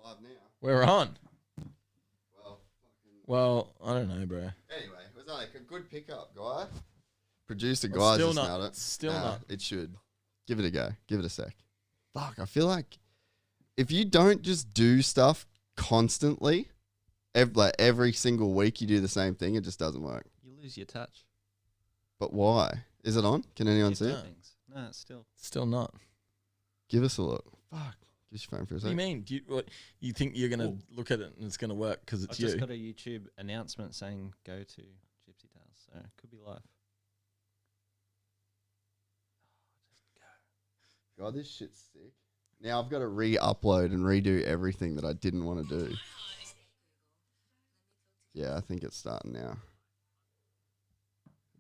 live now. We're on. Well, I don't know, bro. anyway, it was like a good pickup, guy. Producer guy just nailed it. Still not. It should. Give it a go. Give it a sec. Fuck, I feel like if you don't just do stuff constantly, every single week you do the same thing, it just doesn't work. You lose your touch. But why? Is it on? Can anyone see it? No, it's Still not. Give us a look. Fuck. Give your phone for a What do sec. you mean? You think you're going to look at it and it's going to work because it's I you? just got a YouTube announcement saying go to Gypsy Tales, so it could be live. God, this shit's sick. Now I've got to re-upload and redo everything that I didn't want to do. Yeah, I think it's starting now.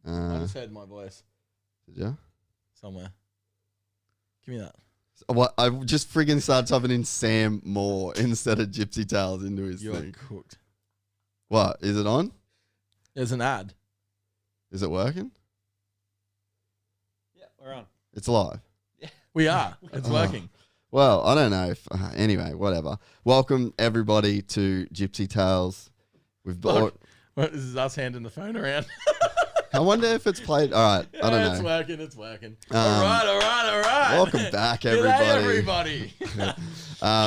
I just heard my voice Did you? somewhere. Give me that. What? I just friggin' started typing in Sam Moore instead of Gypsy Tales into his You're thing. cooked. What? Is it on? There's an ad. Is it working? Yeah, we're on. It's live. We are. It's working. Well, I don't know. Anyway, whatever. Welcome, everybody, to Gypsy Tales. We've bought... What, this is us handing the phone around. I wonder if it's played... All right, I don't know. It's working. It's working. All right. Welcome back, everybody. G'day, everybody.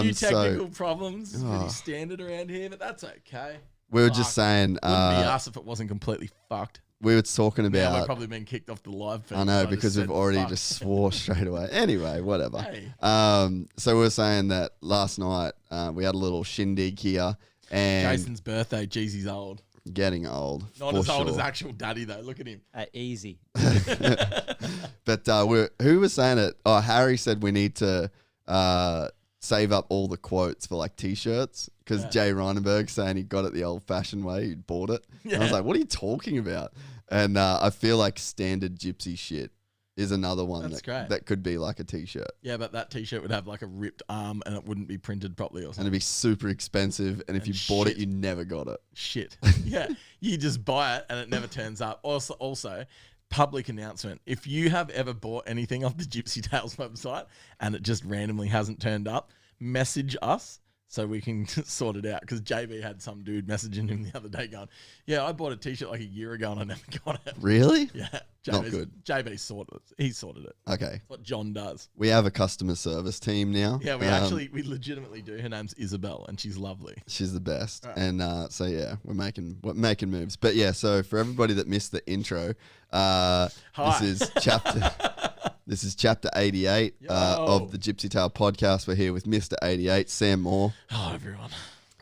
Few So, technical problems. It's pretty standard around here, but that's okay. we were just saying... Wouldn't be us if it wasn't completely fucked. We were talking Now we've about... probably been kicked off the live feed. I know, so I because just we've said already fuck. just swore straight away. Anyway, whatever. Hey. So we were saying that last night we had a little shindig here, and Jason's birthday. Jeezy's old. getting old. Not for as old sure. as actual daddy though. Look at him. Easy. But who was saying it? Oh, Harry said we need to save up all the quotes for like t-shirts because Jay Reinenberg saying he got it the old-fashioned way. He bought it. And I was like, what are you talking about? And I feel like standard gypsy shit is another one that could be like a t-shirt. Yeah, but that t-shirt would have like a ripped arm and it wouldn't be printed properly or And something. it'd be super expensive. And if you bought it, you never got it. Shit. Yeah. You just buy it and it never turns up. Also, public announcement. If you have ever bought anything off the Gypsy Tales website and it just randomly hasn't turned up, message us so we can sort it out. Because JB had some dude messaging him the other day going, yeah, I bought a t-shirt like a year ago and I never got it. Really? Yeah. Not good. JB sorted it. He sorted it. Okay. That's what John does. We have a customer service team now. Yeah, we legitimately do. Her name's Isabel and she's lovely. She's the best. Right. And so yeah, we're making moves. But yeah, so for everybody that missed the intro, this is chapter 88 of the Gypsy Tale Podcast. We're here with Mr. 88, Sam Moore. Hello, everyone.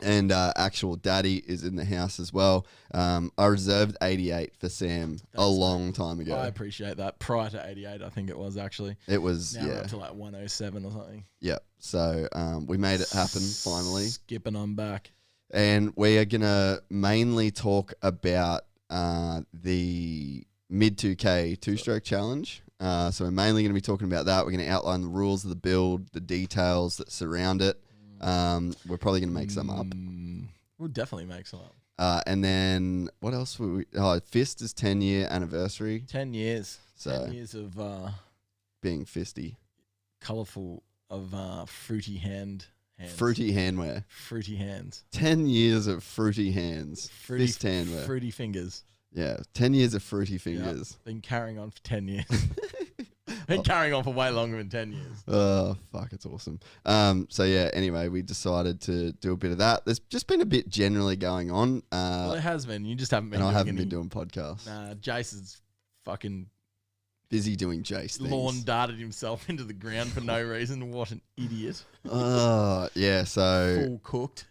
And actual daddy is in the house as well. I reserved 88 for Sam a long time ago. I appreciate that. Prior to 88, I think it was actually. It was, now we're up to like 107 or something. Yeah. So we made it happen finally. Skipping on back. And we are going to mainly talk about the MID2K two-stroke challenge. So we're mainly going to be talking about that. We're going to outline the rules of the build, the details that surround it. We're probably going to make some up. We'll definitely make some up. And then what else? Fist is 10-year anniversary. 10 years. So 10 years of being fisty. Colourful, of fruity hands. Fruity handwear. Fruity hands. 10 years of fruity hands. Fist handwear. Fruity fingers. Yeah, 10 years of fruity fingers. Yep. Been carrying on for 10 years. Been carrying on for way longer than 10 years. Oh, fuck, it's awesome. So yeah, anyway, we decided to do a bit of that. There's just been a bit generally going on. Well, it has been. You just haven't been and doing I haven't been doing podcasts. Nah, Jason's fucking busy doing Jace things. lawn darted himself into the ground for no reason. What an idiot. Yeah, so Full cooked.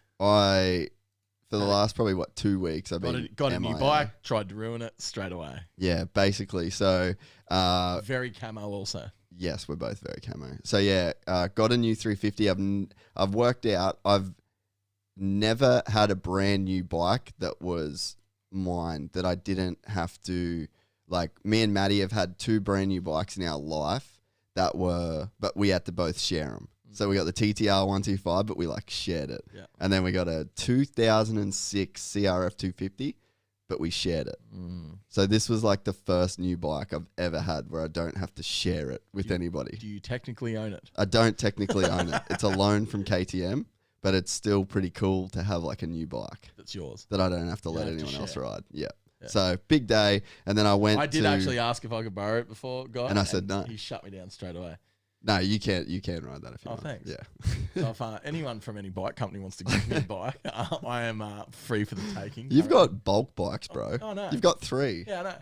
For the last probably 2 weeks, I've been got a new MIA. bike, tried to ruin it straight away. Yeah, basically. So very camo also. yes, we're both very camo. So yeah, got a new 350. I've worked out I've never had a brand new bike that was mine that I didn't have to, like, me and Maddie have had 2 brand new bikes in our life but we had to both share them. So we got the TTR 125, but we like shared it. Yeah. And then we got a 2006 CRF 250, but we shared it. So this was like the first new bike I've ever had where I don't have to share it with anybody. Do you technically own it? I don't technically own it. It's a loan from KTM, but it's still pretty cool to have like a new bike That's yours. that I don't have to You let don't have to anyone else share. ride. Yeah. Yeah. So big day, and then I went. I did actually ask if I could borrow it before, guy, And I said no. He shut me down straight away. No, you can't. You can ride that if you Oh, want. thanks. Yeah. So if anyone from any bike company wants to give me a bike, I am free for the taking. You've got bulk bikes, bro. Oh, no. You've got 3. Yeah, I know.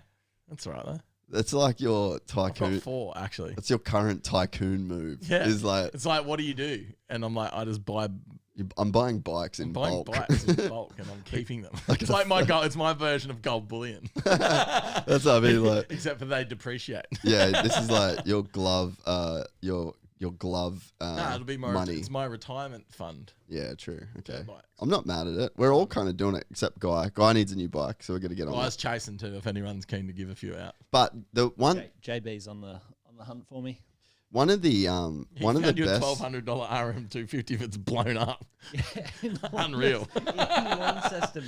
That's all right though. That's like your I've tycoon. got 4 actually. That's your current tycoon move. Yeah. Is like It's like, what do you do? And I'm like, I just buy I'm buying bikes in buying bulk. bikes in bulk, and I'm keeping them. It's like my gold. It's my version of gold bullion. That's what I mean. Like, Except for they depreciate. yeah, this is like your glove. Your glove. Nah, it'll be my money. It's my retirement fund. Yeah, true. Okay. Dirt bikes. I'm not mad at it. We're all kind of doing it except Guy. Guy needs a new bike, so we're gonna get on. Well, I that. was chasing too. If anyone's keen to give a few out, But the one JB's on the hunt for me. one of the he one of the found you a best. $1,200 RM250 if it's blown up. Yeah, Unreal. in Launceston.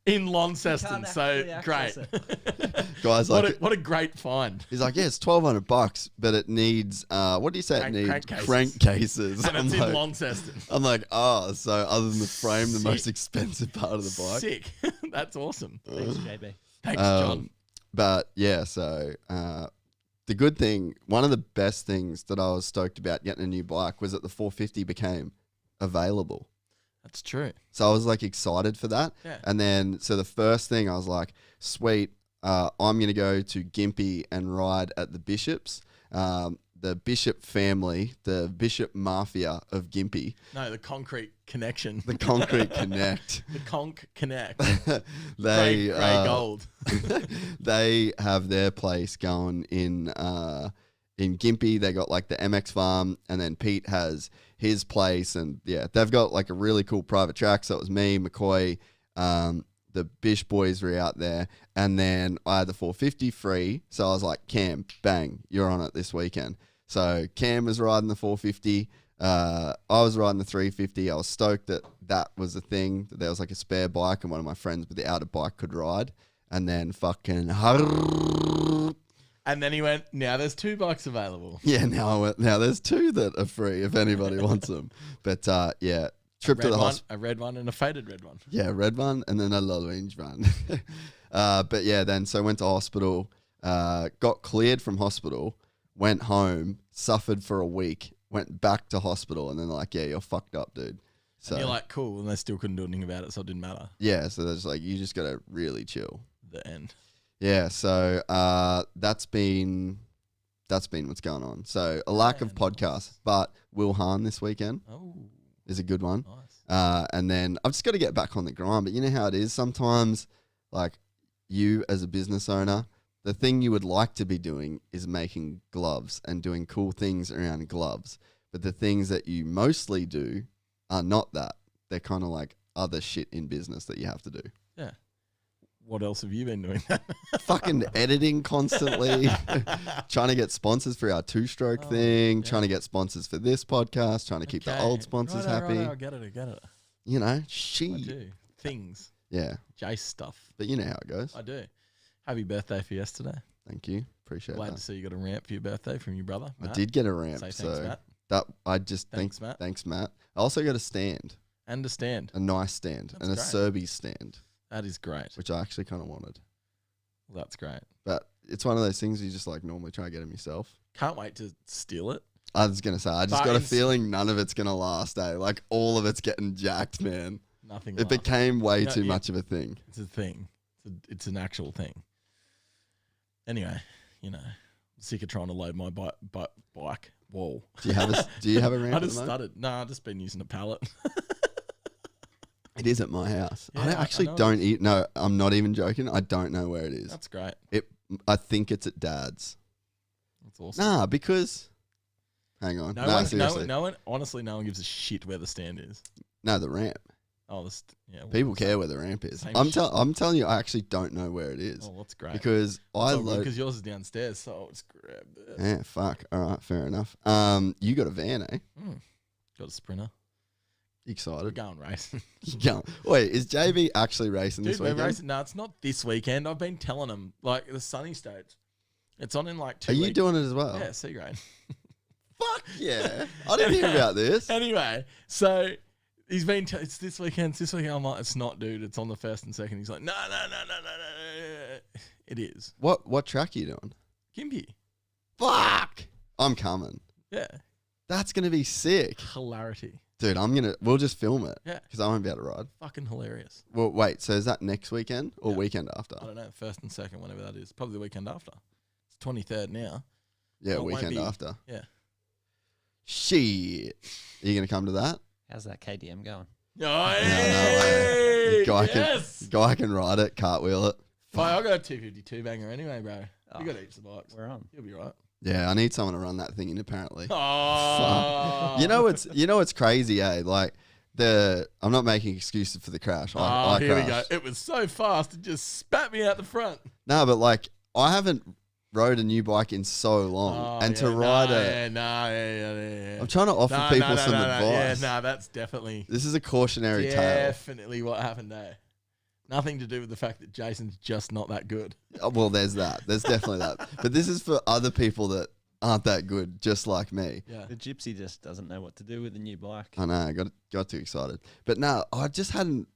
In Can't Launceston, so actually great. access it. Guys like What a great find. he's like, yeah, it's $1,200, but it needs what do you say? It needs Crank cases. cases. And I'm it's in like, Launceston. I'm like, oh, so other than the frame, the most Sick. expensive part of the bike. Sick. That's awesome. Thanks, JB. Thanks, John. But yeah, so the good thing, one of the best things that I was stoked about getting a new bike was that the 450 became available. That's true. So I was like excited for that. Yeah. And then, so the first thing I was like, sweet, I'm going to go to Gympie and ride at the Bishops. The Bishop family, the Bishop Mafia of Gympie, No, the concrete connection. the Concrete Connect. The Conk Connect. They Grey gold. they have their place going in Gympie. They got like the MX farm, and then Pete has his place, and yeah, they've got like a really cool private track. So it was me, McCoy, the Bish boys were out there, and then I had the 450 free. So I was like, Cam, bang, you're on it this weekend. So Cam was riding the 450. I was riding the 350. I was stoked that that was a thing, that there was like a spare bike and one of my friends without a bike could ride. And then fucking And then he went, now there's 2 bikes available. yeah, now there's 2 that are free if anybody wants them. But yeah, trip to the hospital. A red one and a faded red one. Yeah, red one and then a orange one. But yeah, then so went to hospital, got cleared from hospital, went home, suffered for a week, went back to hospital, and then they're like, yeah, you're fucked up, dude. So And you're like, cool. And they still couldn't do anything about it, so it didn't matter. yeah, so they're just like, you just gotta really chill. The end. Yeah, so that's been what's going on. So a lack of podcasts, but Will Hahn this weekend Oh, is a good one. nice. And then I've just got to get back on the grind. But you know how it is sometimes, like you as a business owner, the thing you would like to be doing is making gloves and doing cool things around gloves. But the things that you mostly do are not that. They're kind of like other shit in business that you have to do. Yeah. What else have you been doing? Fucking editing constantly, trying to get sponsors for our 2-stroke thing, trying to get sponsors for this podcast, trying to keep the old sponsors happy. I get it. You know, I she. do. Things. Yeah, Jace stuff. but you know how it goes. I do. Happy birthday for yesterday. Thank you. Appreciate Glad that. to see you got a ramp for your birthday from your brother. I Matt. did get a ramp, Say so thanks, Matt. that I just Thanks, Matt. Thanks, Matt. I also got a stand, And a stand. a nice stand, That's and a great. Serbies stand, That is great. which I actually kind of wanted. Well, that's great. But it's one of those things you just like normally try to get them yourself. Can't wait to steal it. I was gonna say, I just But got a ins- feeling none of it's gonna last, eh? Like all of it's getting jacked, man. Nothing. It lasts. became way You know, too yeah. much of a thing. It's a thing. It's an actual thing. Anyway, you know, sick of trying to load my bike wall. Do you have a ramp? I at the just moment? started. No, I've just been using a pallet. It is at my house. Yeah, I I actually know. don't eat. No, I'm not even joking. I don't know where it is. That's great. I think it's at Dad's. That's awesome. Nah, because. Hang on. No Seriously. one. Honestly, no one gives a shit where the stand is. No, the ramp. Oh, yeah. well, People care where the ramp is. Same I'm shit. telling you, I actually don't know where it is Oh, that's great. because I load. because yours is downstairs, so I'll just grab it. Yeah, fuck. All right, fair enough. You got a van, eh? Got a sprinter. You We're excited? going racing. Wait, is JB actually racing Dude, this we're weekend? racing. No, it's not this weekend. I've been telling them like the sunny states. It's on in like 2 Are weeks. you doing it as well? Yeah, C grade. Fuck yeah! I didn't hear about this. Anyway, so He's been. It's this weekend. It's this weekend. I'm like, it's not, dude. It's on the 1st and 2nd. He's like, no. It is. What track are you doing? Gympie. Fuck! I'm coming. Yeah. That's gonna be sick, Hilarity. dude. We'll just film it. Yeah. Because I won't be able to ride. Fucking hilarious. Well, wait. So is that next weekend or weekend after? I don't know. 1st and 2nd, whenever that is. Probably the weekend after. It's 23rd now. Yeah, Well, it won't weekend be- after. Yeah. Shit. Are you gonna come to that? How's that KDM going? Hey! Guy can ride it, cartwheel it. Mate, I got a 252 banger anyway, bro. Oh. You got heaps of bikes. We're on. You'll be right. Yeah, I need someone to run that thing in. Apparently. Oh. You know what's crazy, eh? Like I'm not making excuses for the crash. I Here we go. crashed. It was so fast, it just spat me out the front. No, but like I haven't rode a new bike in so long, and to ride Yeah. I'm trying to offer people some advice. Yeah, that's definitely This is a cautionary tale. definitely what happened there. Nothing to do with the fact that Jason's just not that good. Oh, well, there's that. There's definitely that. But this is for other people that aren't that good, just like me. Yeah. The Gypsy just doesn't know what to do with the new bike. I know. I got too excited. But no, I just hadn't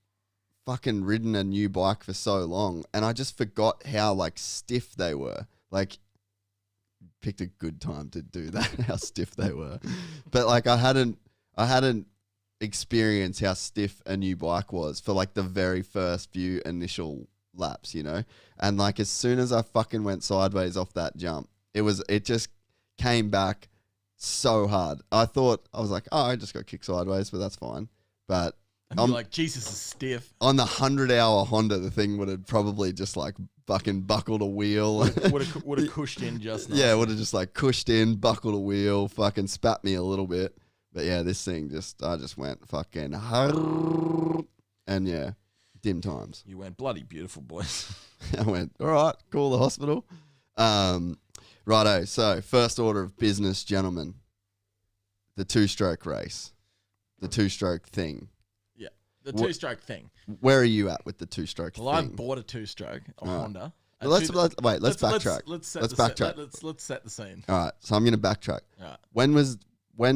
fucking ridden a new bike for so long, and I just forgot how like stiff they were. Like, picked a good time to do that. How stiff they were. But like, I hadn't experienced how stiff a new bike was for like the very first few initial laps, you know. And like, as soon as I fucking went sideways off that jump, it just came back so hard. I was like, oh, I just got kicked sideways, but that's fine. But And you're like, Jesus is stiff. on the 100-hour Honda, the thing would have probably just like fucking buckled a wheel. Would have cushed in just nice. Yeah, would have just like cushed in, buckled a wheel, fucking spat me a little bit. But yeah, this thing I just went fucking and yeah, dim times. You went bloody beautiful, boys. I went, all right, call the hospital. Righto, so first order of business, gentlemen. The 2-stroke race. The 2-stroke thing. Yeah. The 2-stroke thing. Where are you at with the 2-stroke Well, I thing? bought a 2-stroke, a All right. Honda. Well, let's backtrack. Let's backtrack. Let's set the scene. All right, so I'm going to backtrack. All right. When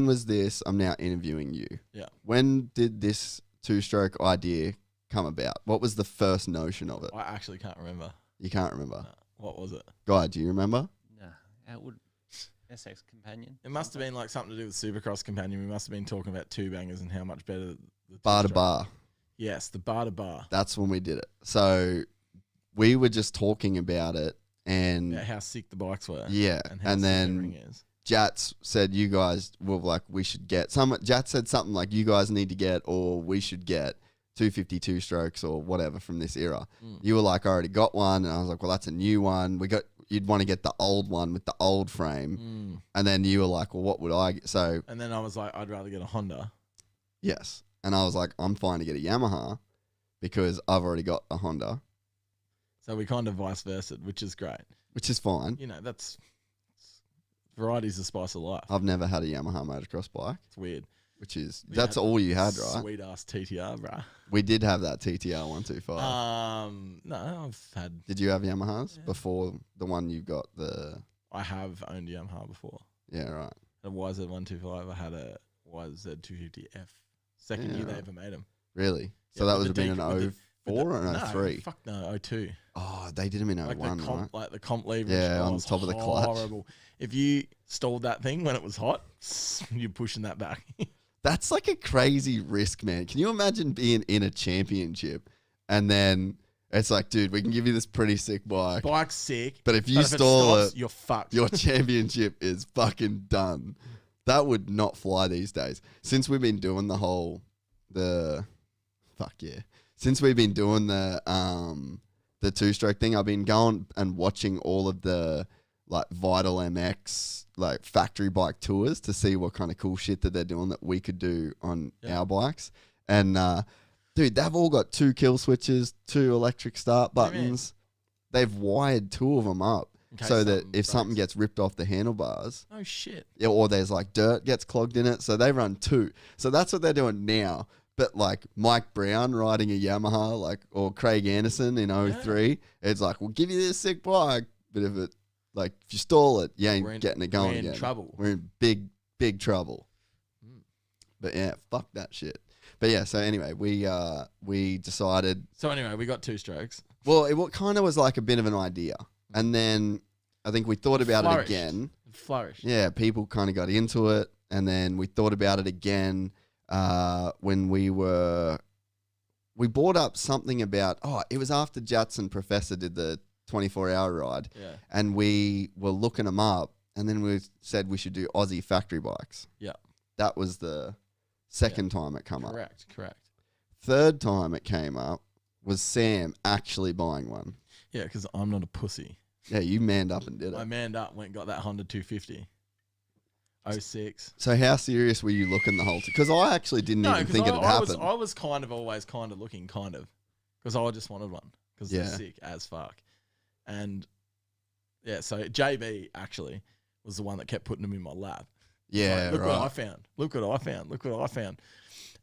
was this? I'm now interviewing you. Yeah. When did this 2-stroke idea come about? What was the first notion of it? I actually can't remember. You can't remember. No. What was it? Guy, do you remember? Nah, it would SX Companion. It must have been like something to do with Supercross Companion. We must have been talking about 2 bangers and how much better the Bar to 2-stroke. bar. Yes, the bar to bar. That's when we did it. So we were just talking about it, and Yeah, how sick the bikes were. yeah, And, how and sick then everything is. Jats said you guys were like, we should get Jats said something like you guys need to get, or we should get 252 strokes or whatever from this era. You were like, I already got one, and I was like, well, that's a new one. You'd want to get the old one with the old frame, and then you were like, well, what would I get? So And then I was like, I'd rather get a Honda. yes, and I was like, I'm fine to get a Yamaha because I've already got a Honda, So we kind of vice versa, which is great. which is fine. You know, variety's the spice of life. I've never had a Yamaha motocross bike, It's weird. which is We that's had all you had, right? Sweet ass TTR, bruh. We did have that TTR 125. No, I've had. Did you have Yamahas Yeah. before the one you got? I have owned Yamaha before. Yeah, right. A YZ125. I had a YZ250F. Second Yeah, year they right. ever made them. Really? So Yeah, that with would the have been decant- an with the- 04 or an no, 03? Fuck no, 02. Oh, they did them in Like 01, the comp, right? like the comp leverage. Yeah, on was top of the clutch. horrible. If you stalled that thing when it was hot, you're pushing that back. That's like a crazy risk, man. Can you imagine being in a championship and then it's like, dude, we can give you this pretty sick bike, Bike's sick, but if you but stall stops, it, you're fucked. your championship is fucking done. That would not fly these days. Since we've been doing since we've been doing the 2-stroke thing, I've been going and watching all of the like Vital MX like factory bike tours to see what kind of cool shit that they're doing that we could do on our bikes. And dude, they've all got 2 kill switches, 2 electric start What do you mean? buttons. They've wired 2 of them up In case so that something if something breaks. gets ripped off the handlebars, Oh shit. yeah, or there's like dirt gets clogged in it, so they run 2. So that's what they're doing now. But like Mike Brown riding a Yamaha, like, or Craig Anderson in 03, it's like, we'll give you this sick bike, but if you stall it, you ain't getting it going We're in again. trouble. We're in big trouble. But yeah, fuck that shit. But yeah, so anyway, we decided. So anyway, we got 2 strokes. Well, it kind of was like a bit of an idea, and then I think we thought about it again. It flourished. Yeah, people kind of got into it, and then we thought about it again when we brought up something about it was after Jats and Professor did the 24-hour ride, and we were looking them up, and then we said we should do Aussie factory bikes. Yeah, that was the second time it came up. Correct. Third time it came up was Sam actually buying one. Yeah, because I'm not a pussy. Yeah, you manned up and did it. I manned up, went and got that Honda 250. 06. So how serious were you looking the whole time? Because I actually didn't even think it would happen. I was kind of always looking, because I just wanted one, because they're sick as fuck. And yeah, so JB actually was the one that kept putting them in my lap. Yeah, Look right. what I found. Look what I found.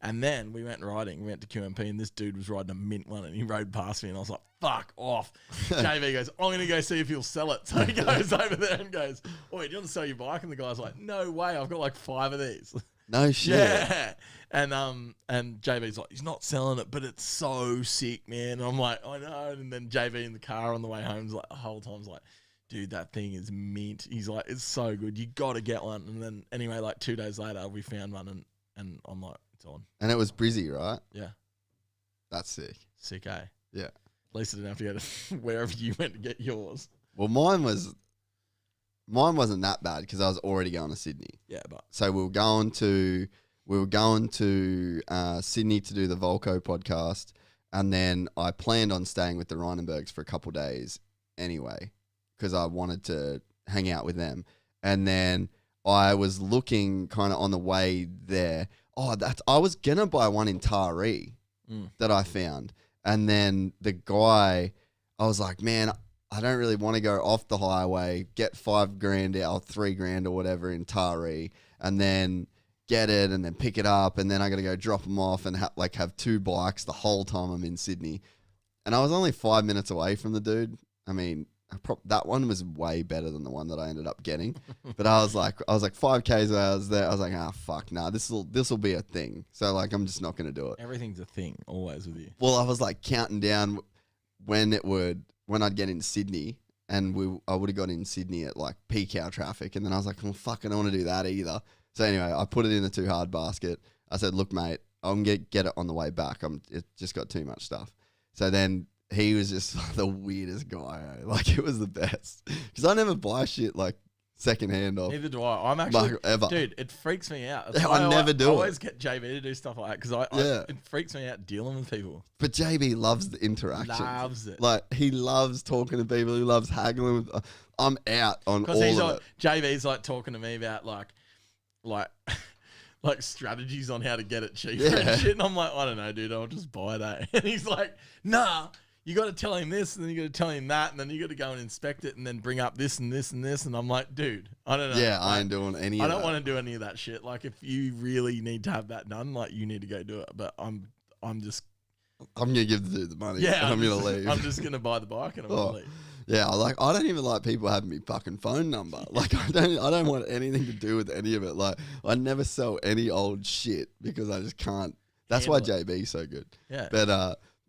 And then we went riding. We went to QMP, and this dude was riding a mint one, and he rode past me, and I was like, fuck off. JV goes, I'm going to go see if he'll sell it. So he goes over there and goes, oh, do you want to sell your bike? And the guy's like, no way. I've got like 5 of these. No shit. Yeah. And JV's like, he's not selling it, but it's so sick, man. And I'm like, I know. And then JV in the car on the way home is like, the whole time's like, dude, that thing is mint. He's like, it's so good. You got to get one. And then anyway, like 2 days later, we found one, and I'm like, it's on. And it was Brizzy, right? Yeah. That's sick. Sick, eh? Yeah. At least I didn't have to go to wherever you went to get yours. Well, mine wasn't that bad because I was already going to Sydney. Yeah, but so we were going to Sydney to do the Volco podcast, and then I planned on staying with the Reinenbergs for a couple of days anyway because I wanted to hang out with them. And then I was looking kind of on the way there. I was gonna buy one in Taree that I found, and then the guy, I was like, man, I don't really want to go off the highway, get $5,000 out, $3,000 or whatever in Taree, and then get it and then pick it up, and then I got to go drop them off and have 2 bikes the whole time I'm in Sydney. And I was only 5 minutes away from the dude. I mean, that one was way better than the one that I ended up getting. But I was like 5Ks away. I was there. I was like, fuck, nah, this will be a thing. So like, I'm just not going to do it. Everything's a thing always with you. Well, I was like counting down when I'd get in Sydney, and I would have got in Sydney at like peak hour traffic. And then I was like, well, fuck, I don't want to do that either. So anyway, I put it in the too hard basket. I said, look, mate, I'm going to get it on the way back. It just got too much stuff. So then he was just the weirdest guy. Like, it was the best. Because I never buy shit like secondhand off. Neither do I. I'm actually, ever. Dude, it freaks me out. I never do it. I always get JB to do stuff like that because it freaks me out dealing with people. But JB loves the interaction. Loves it. Like, he loves talking to people. He loves haggling with. I'm out on all of it. JB's like talking to me about like strategies on how to get it cheaper and shit. And I'm like, I don't know, dude. I'll just buy that. And he's like, nah. You got to tell him this, and then you got to tell him that, and then you got to go and inspect it, and then bring up this and this and this. And I'm like, dude, I don't know. Yeah, I ain't doing any of that. I don't want to do any of that shit. Like, if you really need to have that done, like, you need to go do it. But I'm going to give the dude the money. Yeah. And I'm going to leave. I'm just going to buy the bike and I'm going to leave. Yeah, I don't even like people having me fucking phone number. Like, I don't want anything to do with any of it. Like, I never sell any old shit because I just can't. That's why JB's so good. Yeah.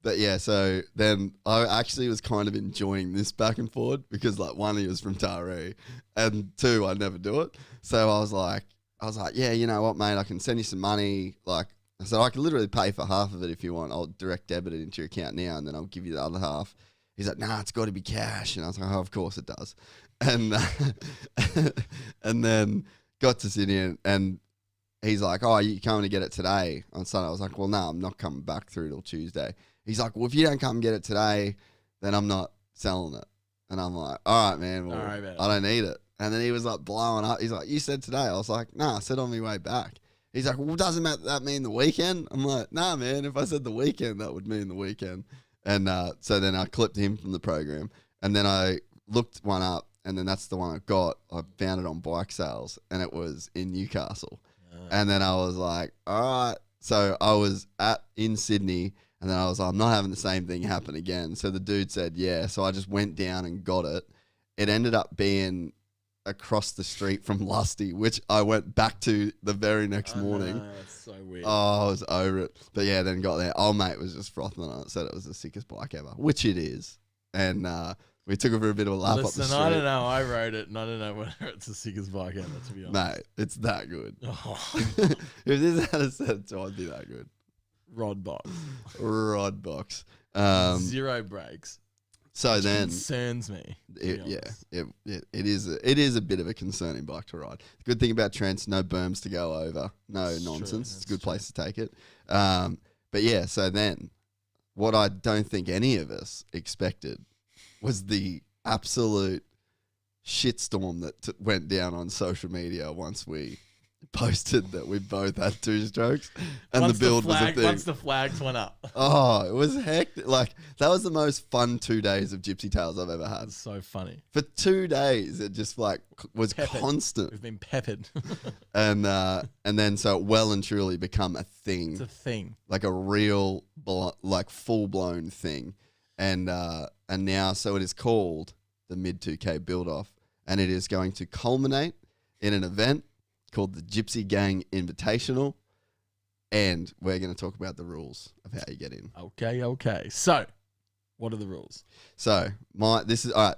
But yeah, so then I actually was kind of enjoying this back and forth because like 1, he was from Taree, and 2, I never do it. So I was like, yeah, you know what, mate, I can send you some money. Like, I said, I can literally pay for half of it if you want. I'll direct debit it into your account now, and then I'll give you the other half. He's like, nah, it's got to be cash. And I was like, oh, of course it does. And and then got to Sydney, and he's like, oh, you coming to get it today on Sunday? I was like, well, no, I'm not coming back through till Tuesday. He's like, well, if you don't come get it today, then I'm not selling it. And I'm like, all right, man. Well, I don't need it. And then he was like blowing up. He's like, you said today. I was like, nah, I said on my way back. He's like, well, doesn't that mean the weekend? I'm like, nah, man. If I said the weekend, that would mean the weekend. And so then I clipped him from the program. And then I looked one up. And then that's the one I got. I found it on Bike Sales. And it was in Newcastle. And then I was like, all right. So I was in Sydney. And then I was like, I'm not having the same thing happen again. So the dude said, yeah. So I just went down and got it. It ended up being across the street from Lusty, which I went back to the very next morning. That's so weird. Oh, I was over it. But yeah, then got there. Old mate was just frothing on it. Said it was the sickest bike ever, which it is. And we took it for a bit of a lap up the street. I don't know. I rode it, and I don't know whether it's the sickest bike ever, to be honest. Mate, it's that good. Oh. If this had a set to, I'd be that good. Rod box. Rod box. Zero brakes. So then, concerns me. It is a bit of a concerning bike to ride. The good thing about Trent's, no berms to go over, no nonsense. It's a good place to take it. But yeah, so then, what I don't think any of us expected was the absolute shitstorm that went down on social media once we posted that we both had 2-strokes and once the build was a thing. Once the flags went up. Oh, it was hectic. Like, that was the most fun 2 days of Gypsy Tales I've ever had. It's so funny. For 2 days, it just like was Peppered. constant. We've been peppered. And then so it well and truly become a thing. It's a thing. Like a real, like full-blown thing. And now, so it is called the MID2K Build Off. And it is going to culminate in an event called the Gypsy Gang Invitational, and we're going to talk about the rules of how you get in. Okay. So, what are the rules? So, this is all right.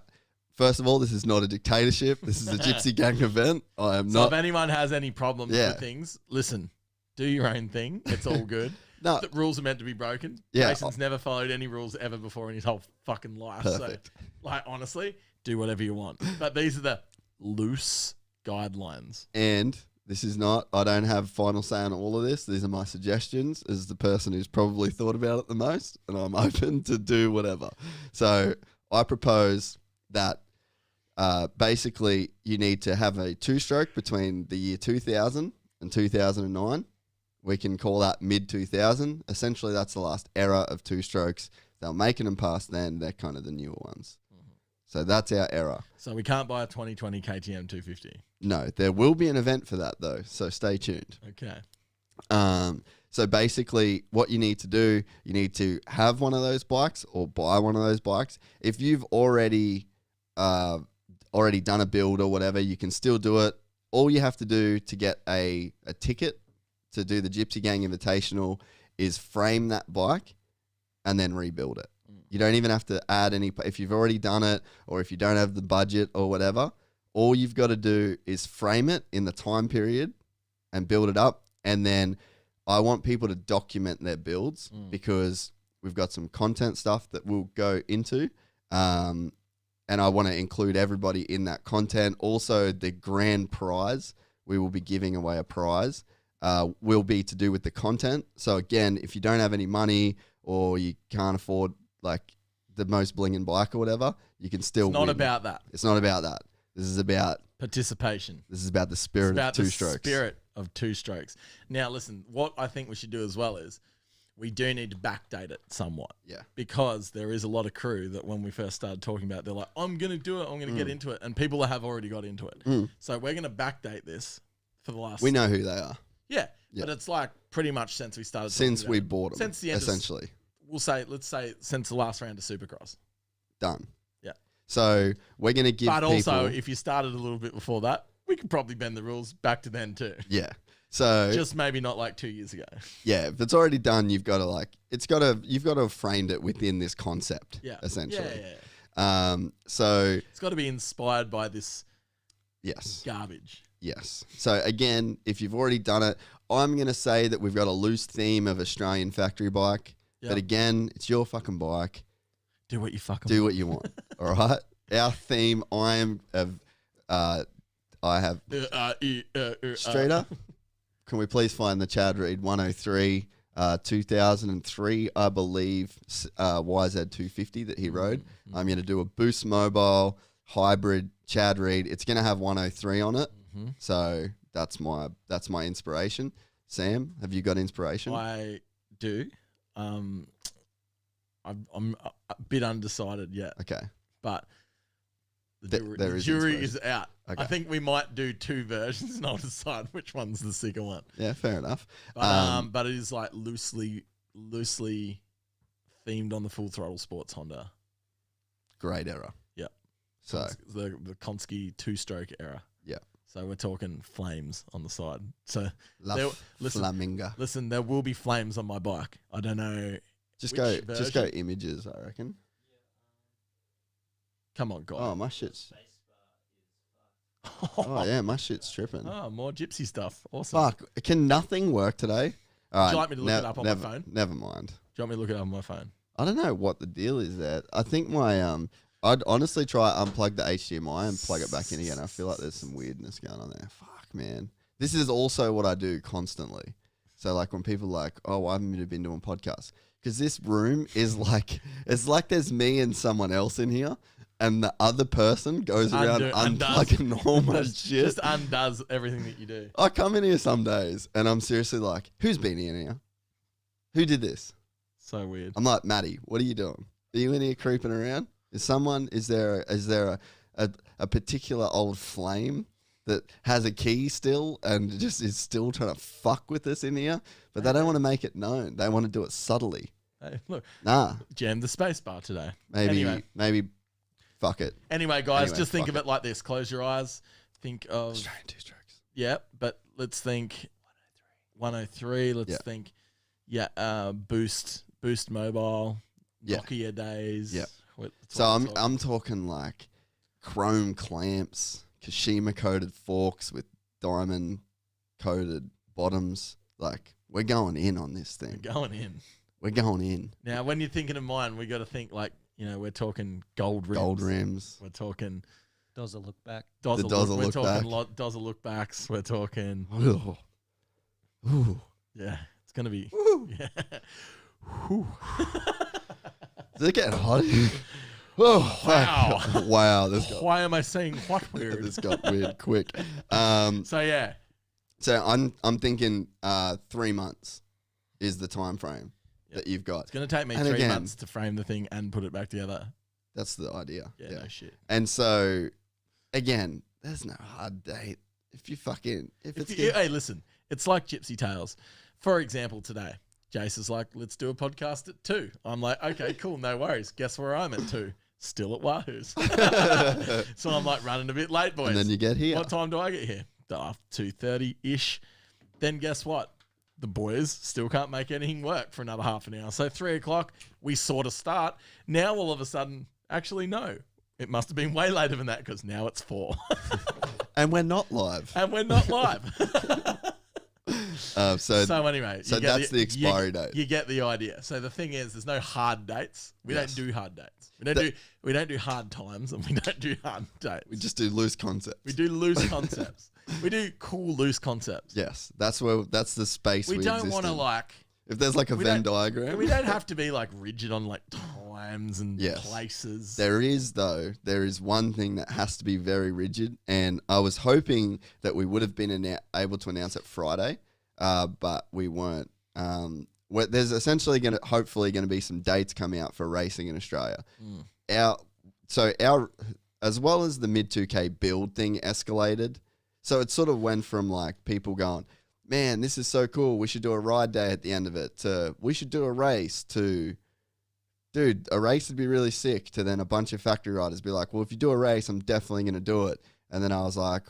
First of all, this is not a dictatorship. This is a Gypsy Gang event. I am so not. If anyone has any problems with things, listen, do your own thing. It's all good. No, the rules are meant to be broken. Yeah. Jason's never followed any rules ever before in his whole fucking life. Perfect. So, like, honestly, do whatever you want. But these are the loose guidelines. And this is not, I don't have final say on all of this. These are my suggestions as the person who's probably thought about it the most, and I'm open to do whatever. So I propose that basically you need to have a 2-stroke between the year 2000 and 2009. We can call that mid-2000. Essentially, that's the last era of 2-strokes. They'll make them past then. They're kind of the newer ones. So that's our era. So we can't buy a 2020 KTM 250. No, there will be an event for that though, so stay tuned. Okay. So basically what you need to do, you need to have one of those bikes or buy one of those bikes. If you've already done a build or whatever, you can still do it. All you have to do to get a ticket to do the Gypsy Gang Invitational is frame that bike and then rebuild it. You don't even have to add any, if you've already done it or if you don't have the budget or whatever, all you've got to do is frame it in the time period and build it up. And then I want people to document their builds because we've got some content stuff that we'll go into. And I want to include everybody in that content. Also, the grand prize, we will be giving away a prize, will be to do with the content. So again, if you don't have any money or you can't afford like the most blinging bike or whatever, you can still It's not about that. It's not about that. This is about participation. This is about the spirit of 2-strokes. Spirit of 2-strokes. Now, listen, what I think we should do as well is we do need to backdate it somewhat. Yeah. Because there is a lot of crew that when we first started talking about, they're like, I'm going to do it. I'm going to get into it. And people have already got into it. So we're going to backdate this for the last... We know who they are. Yeah. But it's like pretty much since we started Since we bought them. Since the end essentially. Let's say since the last round of Supercross. Done. Yeah. So we're going to give But also, people, if you started a little bit before that, we could probably bend the rules back to then too. Yeah. So just maybe not like 2 years ago. Yeah. If it's already done, you've got to you've got to have framed it within this concept. Yeah. Essentially. Yeah. So it's got to be inspired by this garbage. Yes. So again, if you've already done it, I'm going to say that we've got a loose theme of Australian factory bike. Yep. But again, it's your fucking bike. Do what you fucking do what you want. All right. Our theme. I have Streeter. Can we please find the Chad Reed 103, 2003, I believe, YZ250 that he rode. I'm going to do a Boost Mobile hybrid Chad Reed. It's going to have 103 on it. So that's my inspiration. Sam, have you got inspiration? I do. I'm a bit undecided yet. Okay. But the jury is out. Okay. I think we might do 2 versions and I'll decide which one's the sicker one. Yeah, fair enough. But it is like loosely themed on the Full Throttle Sports Honda. Great era. Yeah. So the Konski 2-stroke era. Yeah. So we're talking flames on the side. So Flamingo. listen, there will be flames on my bike. I don't know. Just which go version. images, I reckon. Come on, guy. Oh, my shit's. Oh yeah, my shit's tripping. Oh, more gypsy stuff. Awesome. Fuck, can nothing work today? All right, you like me to look it up on my phone? Never mind. Do you want me to look it up on my phone? I don't know what the deal is there. I think my I'd honestly try unplug the HDMI and plug it back in again. I feel like there's some weirdness going on there. Fuck, man. This is also what I do constantly. So like when people are like, oh, why haven't you been doing podcasts? Because this room is like, it's like there's me and someone else in here. And the other person goes around unplugging all my shit. Just undoes everything that you do. I come in here some days and I'm seriously like, who's been in here? Who did this? So weird. I'm like, Maddie, what are you doing? Are you in here creeping around? Is there a particular old flame that has a key still and just is still trying to fuck with us in here? But they don't want to make it known. They want to do it subtly. Hey, look. Nah. Jam the space bar today. Maybe fuck it. Anyway, guys, just think of it like this. Close your eyes. Think of Australian 2-strokes. Yeah, but let's think 103. Let's think Boost Mobile, Nokia days. Yeah. So I'm talking like chrome clamps, Kashima coated forks with diamond coated bottoms. Like we're going in on this thing. We're going in. Now, when you're thinking of mine, we got to think like, we're talking gold rims. Gold rims. We're talking Dozer look back. Dozer Dozer look backs. We're talking. Ooh. Yeah, it's gonna be. Ooh. Yeah. Is it getting hot? Oh wow! Wow! Why am I saying what weird? This got weird quick. So I'm thinking 3 months is the time frame that you've got. It's going to take me 3 months to frame the thing and put it back together. That's the idea. Yeah, no shit. And so, again, there's no hard date. Hey, listen, it's like Gypsy Tales. For example, today, Jace is like, let's do a podcast at 2. I'm like, okay, cool, no worries. Guess where I'm at 2? Still at Wahoo's. So I'm like running a bit late, boys. And then you get here. What time do I get here? After 2:30-ish. Then guess what? The boys still can't make anything work for another half an hour. So 3 o'clock, we sort of start. Now all of a sudden, actually no. It must have been way later than that because now it's 4. And we're not live. So anyway. So that's the expiry date. You get the idea. So the thing is, there's no hard dates. We don't do hard dates. We don't do hard times and we don't do hard dates. We just do loose concepts. We do loose concepts. We do cool loose concepts. Yes, that's the space we don't want to like. If there's like a Venn diagram, we don't have to be like rigid on like times and places. There is one thing that has to be very rigid, and I was hoping that we would have been able to announce it Friday, but we weren't. There's essentially hopefully going to be some dates coming out for racing in Australia. Our as well as the MID2K build thing escalated. So it sort of went from like people going, man, this is so cool, we should do a ride day at the end of it, to we should do a race, to dude, a race would be really sick, to then a bunch of factory riders be like, well, if you do a race, I'm definitely going to do it. And then I was like,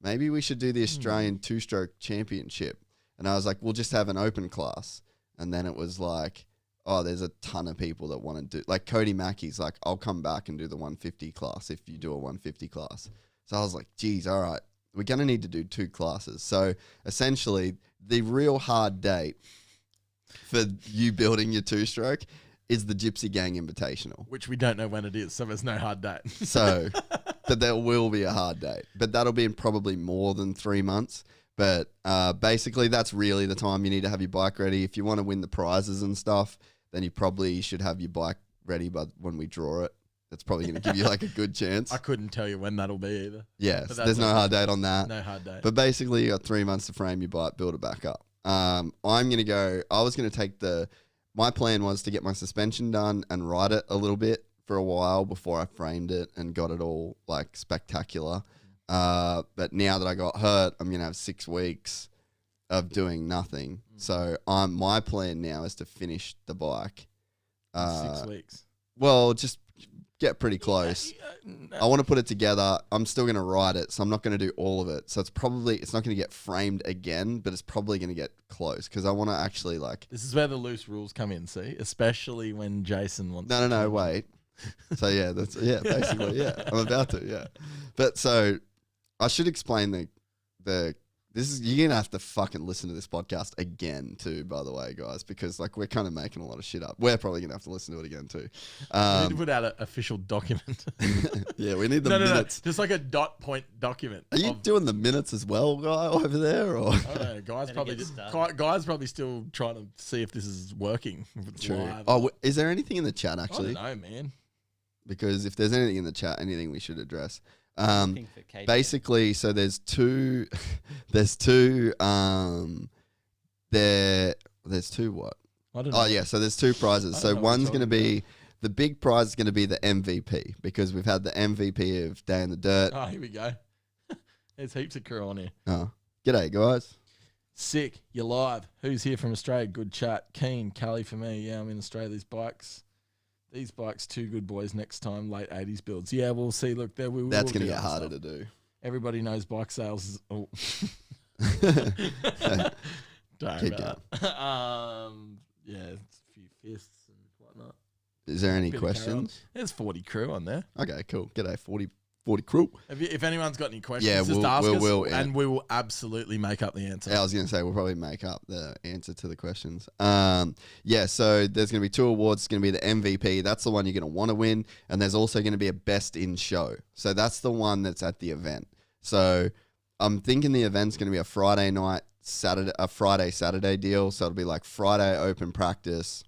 maybe we should do the Australian 2-stroke championship. And I was like, we'll just have an open class. And then it was like, oh, there's a ton of people that want to do, like Cody Mackey's like, I'll come back and do the 150 class if you do a 150 class. So I was like, geez, all right, we're going to need to do 2 classes. So essentially, the real hard date for you building your 2-stroke is the Gypsy Gang Invitational. Which we don't know when it is, so there's no hard date. So, but there will be a hard date. But that'll be in probably more than 3 months. But basically, that's really the time you need to have your bike ready. If you want to win the prizes and stuff, then you probably should have your bike ready when we draw it. That's probably going to give you like a good chance. I couldn't tell you when that'll be either. Yes, there's no hard date on that. No hard date. But basically, you got 3 months to frame your bike, build it back up. I was going to take my plan was to get my suspension done and ride it a little bit for a while before I framed it and got it all like spectacular. But now that I got hurt, I'm going to have 6 weeks of doing nothing. So my plan now is to finish the bike. 6 weeks. Well, just get pretty close. I want to put it together. I'm still going to ride it, so I'm not going to do all of it. So it's not going to get framed again, but it's probably going to get close because I want to actually like. This is where the loose rules come in, see? Especially when Jason wants No, wait. So yeah, basically, yeah. I'm about to, yeah. But so I should explain you're gonna have to fucking listen to this podcast again too, by the way, guys, because like we're kind of making a lot of shit up. We're probably gonna have to listen to it again too. We need to put out an official document. Yeah, we need the minutes. Just like a dot point document. Are you doing the minutes as well, guy, over there? Or I don't know, guys probably still trying to see if this is working. If it's true. live. Oh, is there anything in the chat actually? I don't know, man. Because if there's anything in the chat, anything we should address. KJ. Basically, so there's two what? I don't know. Oh yeah, so there's two prizes. So one's going to be the big prize is going to be the MVP because we've had the MVP of Day in the Dirt. Oh, here we go. There's heaps of crew on here. Oh, g'day guys. Sick, you're live. Who's here from Australia? Good chat. Keen, Callie for me. Yeah, I'm in Australia. These bikes, two good boys next time, late 80s builds. Yeah, we'll see. Look, there we will. That's going to get harder to do. Everybody knows bike sales is. Oh. Don't Keep about that. Yeah, it's a few fists and whatnot. Is there any Bit of carry on. questions? There's 40 crew on there. Okay, cool. G'day, 40 crew. If anyone's got any questions, Yeah, just ask us, yeah. and we will absolutely make up the answer. Yeah, I was going to say we'll probably make up the answer to the questions. Yeah, so there's going to be two awards. It's going to be the MVP. That's the one you're going to want to win. And there's also going to be a best in show. So that's the one that's at the event. So I'm thinking the event's going to be a Friday night, Saturday deal. So it'll be like Friday open practice.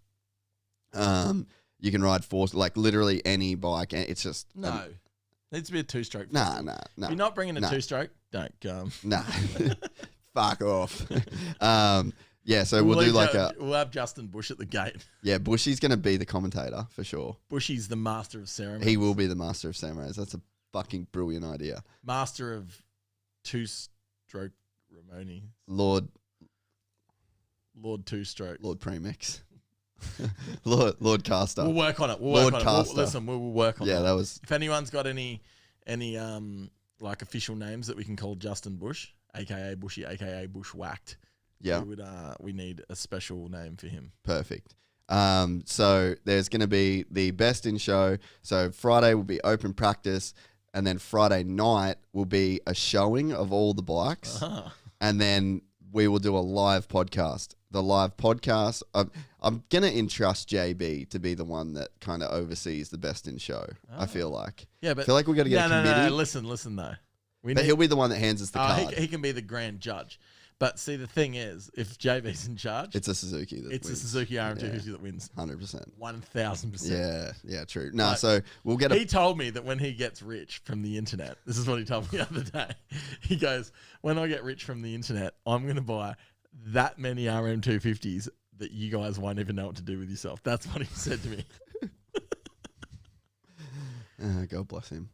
You can ride like literally any bike. And it's just... No. Needs to be a two-stroke. Nah. If you're not bringing a two-stroke, don't come. Nah. Fuck off. Yeah, so we'll do like We'll have Justin Bush at the gate. Yeah, Bushy's going to be the commentator for sure. Bushy's the master of ceremonies. He will be the master of ceremonies. That's a fucking brilliant idea. Master of two-stroke Ramoni. Lord two-stroke. Lord Premix. Lord Caster. We'll work on it. We'll Lord work on Caster. it. Listen, we'll work on it. Yeah, that was... If anyone's got any like official names that we can call Justin Bush, aka Bushy, aka Bushwhacked. Yeah. We need a special name for him. Perfect. So there's going to be the best in show. So Friday will be open practice, and then Friday night will be a showing of all the bikes, and then we will do a live podcast. The live podcast, I'm going to entrust JB to be the one that kind of oversees the best in show. I feel like. Yeah, but I feel like we got to get a committee. No, listen though. He'll be the one that hands us the card. He can be the grand judge. But see, the thing is, if JB's in charge, it's a Suzuki that wins. It's a Suzuki RM250 that wins. 100%. 1000%. Yeah, true. No, so we'll get He told me that when he gets rich from the internet, this is what he told me the other day. He goes, when I get rich from the internet, I'm going to buy that many RM250s that you guys won't even know what to do with yourself. That's what he said to me. God bless him.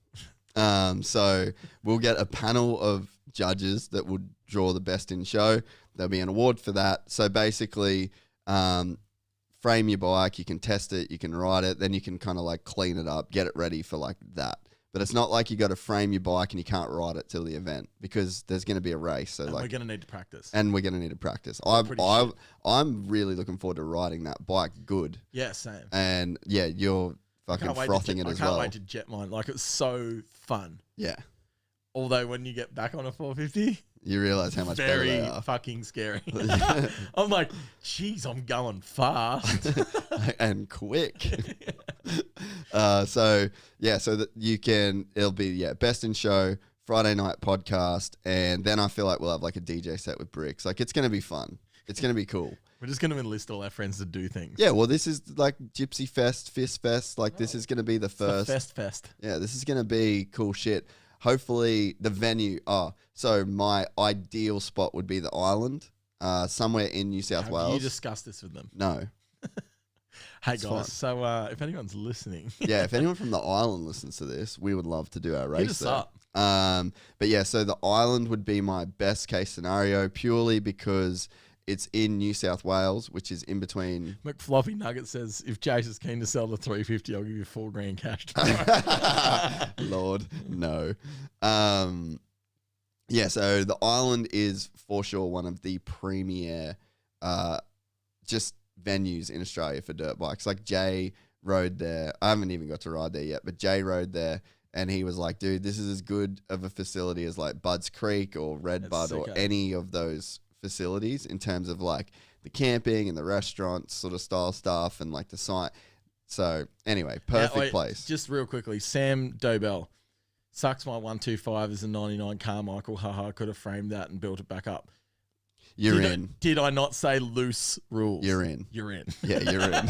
So we'll get a panel of judges that will draw the best in show. There'll be an award for that. So basically, frame your bike, you can test it, you can ride it, then you can kind of like clean it up, get it ready for like that. But it's not like you got to frame your bike and you can't ride it till the event because there's going to be a race. So we're going to need to practice. And we're going to need to practice. I'm really looking forward to riding that bike good. Yeah, same. And yeah, you're fucking frothing it as well. I can't wait to jet mine. Like, it's so fun. Yeah. Although when you get back on a 450, you realize how much better they are. Very fucking scary. I'm like, geez, I'm going fast and quick. So that it'll be best in show, Friday night podcast, and then I feel like we'll have like a DJ set with Bricks. Like, it's gonna be fun. It's gonna be cool. We're just gonna enlist all our friends to do things. Yeah, well, this is like Gypsy Fest, Fist Fest. Like, this is gonna be the first Fest. Yeah, this is gonna be cool shit. Hopefully the venue. So my ideal spot would be the island, somewhere in New South Wales. You discussed this with them? No. Hey it's guys, fine. so if anyone's listening, yeah, if anyone from the island listens to this, we would love to do our race. Hit us there. up. But yeah, so the island would be my best case scenario, purely because it's in New South Wales, which is in between. McFloppy Nugget says, if Chase is keen to sell the 350, I'll give you $4,000 cash tomorrow. Lord, no. Yeah, so the island is for sure one of the premier just venues in Australia for dirt bikes. Like Jay rode there. I haven't even got to ride there yet, but Jay rode there and he was like, dude, this is as good of a facility as like Budds Creek or Redbud or any of those facilities in terms of like the camping and the restaurant sort of style stuff and like the site. So anyway, perfect place. Just real quickly, Sam Dobell. Sucks my 125 is a 99 Carmichael. Haha, could have framed that and built it back up. You're in. Did I not say loose rules? You're in. You're in. Yeah, you're in.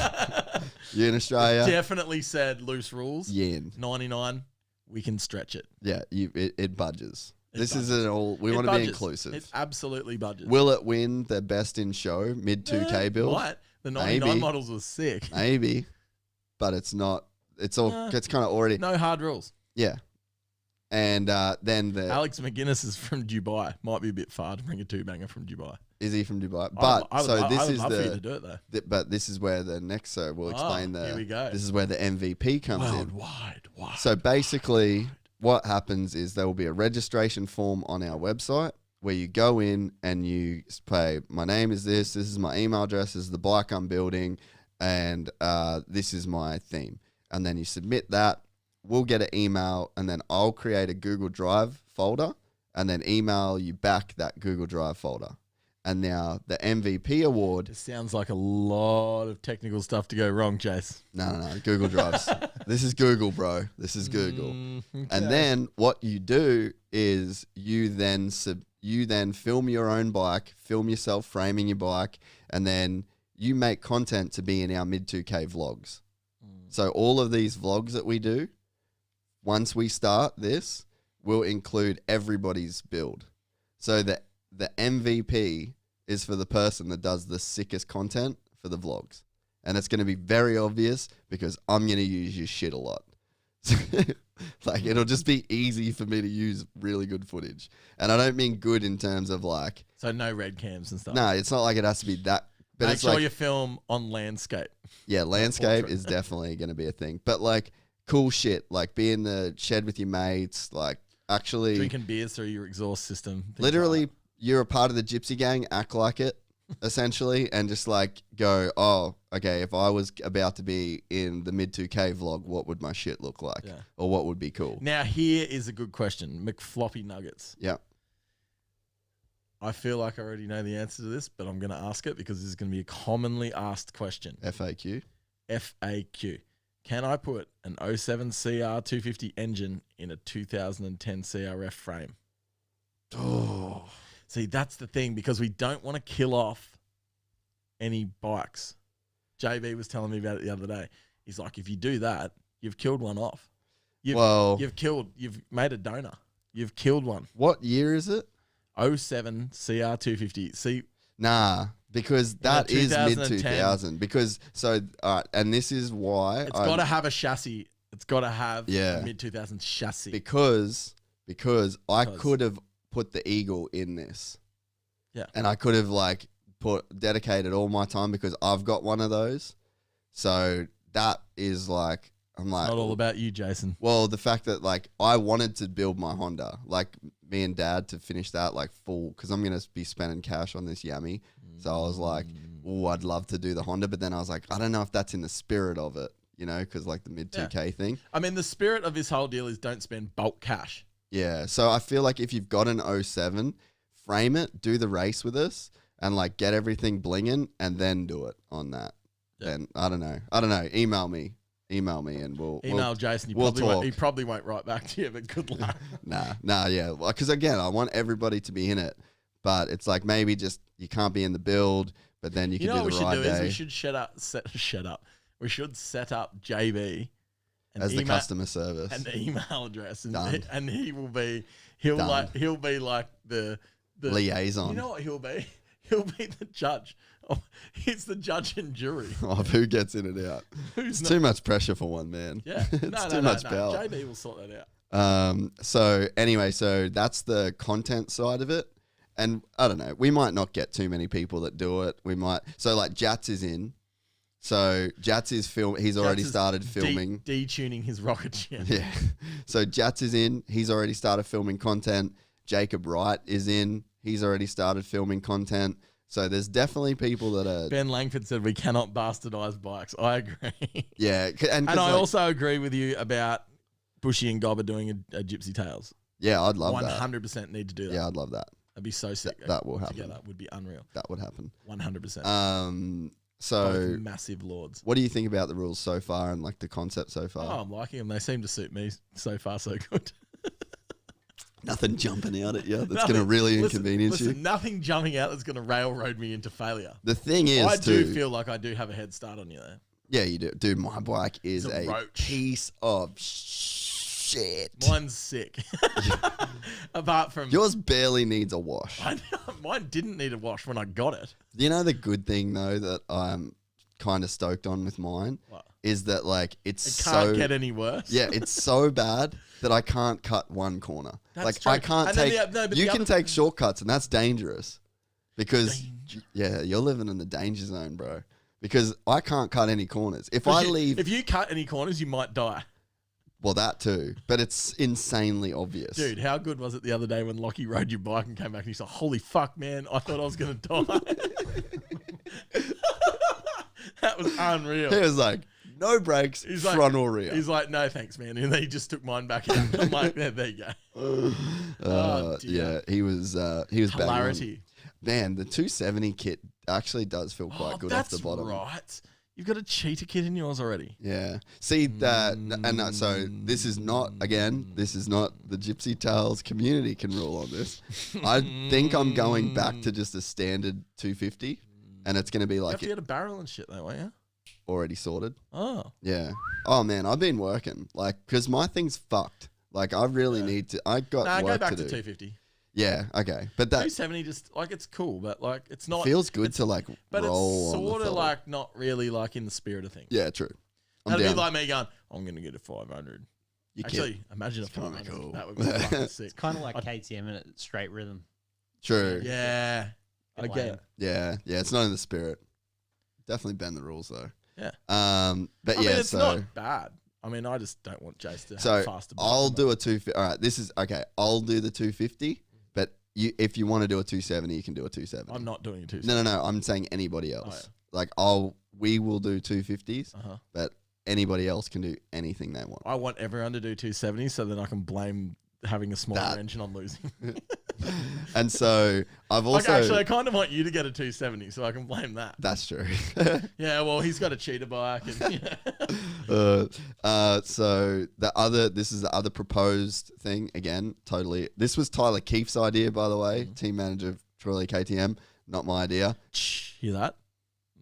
You're in Australia. Definitely said loose rules. You're in. 99, we can stretch it. Yeah, it budges. This isn't all. We want to be inclusive. It absolutely budges. Will it win the best in show MID2K build? What? The 99 models was sick. Maybe, but it's not. It's all. It's kind of already. No hard rules. Yeah. And then the Alex McGuinness is from Dubai. Might be a bit far to bring a 2-banger from Dubai. Is he from Dubai? But I would love for you to do it though. But this is where the next. So we'll explain Here we go. This is where the MVP comes in. Worldwide. So basically, what happens is there will be a registration form on our website where you go in and you pay. My name is this. This is my email address. This is the bike I'm building, and this is my theme. And then you submit that. We'll get an email, and then I'll create a Google Drive folder, and then email you back that Google Drive folder. And now the MVP award. It sounds like a lot of technical stuff to go wrong, Chase. No. Google Drives. This is Google, bro. This is Google. Okay. And then what you do is you then film your own bike, film yourself framing your bike, and then you make content to be in our MID2K vlogs. So all of these vlogs that we do, once we start this, we'll include everybody's build. So the MVP is for the person that does the sickest content for the vlogs. And it's going to be very obvious because I'm going to use your shit a lot. Like, it'll just be easy for me to use really good footage. And I don't mean good in terms of like... So no red cams and stuff? No, it's not like it has to be that... But Make sure you film on landscape. Yeah, landscape is definitely going to be a thing. But like cool shit, like be in the shed with your mates, like actually... Drinking beers through your exhaust system. Literally... Like you're a part of the Gypsy gang, act like it, essentially, and just like go, oh, okay, if I was about to be in the MID2K vlog, what would my shit look like? Yeah. Or what would be cool? Now, here is a good question. McFloppy Nuggets. Yeah. I feel like I already know the answer to this, but I'm going to ask it because this is going to be a commonly asked question. FAQ. Can I put an 07 CR250 engine in a 2010 CRF frame? Oh. See, that's the thing, because we don't want to kill off any bikes. JB was telling me about it the other day. He's like, if you do that, you've killed one off. You've made a donor. You've killed one. What year is it? 07 CR250. See, nah, because that is mid-2000. Because, so, all right, and this is why. It's got to have a chassis. It's got to have a mid-2000 chassis. Because I could have put the Eagle in this. Yeah. And I could have like dedicated all my time because I've got one of those. So that is like, I'm like, it's not all about you, Jason. Well, the fact that like I wanted to build my Honda, like me and Dad to finish that like full, because I'm going to be spending cash on this Yami. So I was like, oh, I'd love to do the Honda. But then I was like, I don't know if that's in the spirit of it, you know, because like the mid-2K thing. I mean, the spirit of this whole deal is don't spend bulk cash. Yeah, so I feel like if you've got an 07, frame it, do the race with us, and like get everything blinging, and then do it on that. Yeah. Then I don't know. Email me, and we'll Jason. He probably won't write back to you, but good luck. nah, yeah. Because again, I want everybody to be in it, but it's like maybe just you can't be in the build, but then you can do the ride day. We should set up. We should set up JB. As the customer service and the email address, and he'll be like the liaison. You know what he'll be? He'll be the judge. He's the judge and jury of who gets in and out. It's too much pressure for one man. Yeah, it's too much power. JB will sort that out. So anyway, so that's the content side of it, and I don't know, we might not get too many people that do it. We might. So like Jats is in. So Jats is he's already started filming. Detuning his rocket ship. Yeah. So Jats is in. He's already started filming content. Jacob Wright is in. He's already started filming content. So there's definitely people that are... Ben Langford said we cannot bastardize bikes. I agree. Yeah. And I also agree with you about Bushy and Gobber doing a Gypsy Tales. Yeah, I'd love 100% need to do that. Yeah, I'd love that. That'd be so sick. That will happen. Together would be unreal. That would happen. 100%. So both massive lords. What do you think about the rules so far and like the concept so far? Oh, I'm liking them. They seem to suit me so far, so good. Nothing jumping out at you that's going to really inconvenience you. Nothing jumping out that's going to railroad me into failure. The thing is, I do feel like I do have a head start on you there. Yeah, you do. Dude, my bike is a a piece of shit. Mine's sick. Apart from... Yours barely needs a wash. I know, mine didn't need a wash when I got it. You know the good thing, though, that I'm kind of stoked on with mine? What? Is that, like, it can't get any worse. Yeah, it's so bad that I can't cut one corner. That's like, true. I can't take... you can take shortcuts, and that's dangerous. Because, yeah, you're living in the danger zone, bro. Because I can't cut any corners. If you cut any corners, you might die. Well, that too. But it's insanely obvious. Dude, how good was it the other day when Lockie rode your bike and came back and he's like, holy fuck, man, I thought I was going to die. That was unreal. He was like, no brakes, front or rear. He's like, no thanks, man. And then he just took mine back in. I'm like, there you go. Yeah, he was hilarity. Man, the 270 kit actually does feel quite good off the bottom. That's right. You've got a cheater kit in yours already. Yeah. See that, and so this is not the Gypsy Tales community can rule on this. I think I'm going back to just a standard 250, and it's going to be like... You have to get a barrel and shit though, won't you? Already sorted. Oh. Yeah. Oh man, I've been working, like, because my thing's fucked. Like, I really need to... I got work go back to to do. 250. Yeah, okay. But that 270 just like it's cool, but like it's not feels good to like but roll it's sort of like not really like in the spirit of things. Yeah, true. That'd be like me going, I'm gonna get a 500. Actually, imagine a 500. Cool. That would be fucking sick. It's kind of like KTM and it's straight rhythm. True. Yeah. I get it. Yeah, it's not in the spirit. Definitely bend the rules though. Yeah. But it's not bad. I mean, I just don't want Jace to have faster. I'll do a 250. All right, this is okay. I'll do the 250, but if you want to do a 270, you can do a 270. I'm not doing a 270. No. I'm saying anybody else. Like we will do 250s, but anybody else can do anything they want. I want everyone to do 270s so then I can blame having a smaller engine on losing. And so I've also... Actually, I kind of want you to get a 270 so I can blame that. That's true. Yeah, well, he's got a cheater bike. And, so this is the other proposed thing. Again, totally. This was Tyler Keefe's idea, by the way. Team manager of Trolley KTM. Not my idea. Hear that?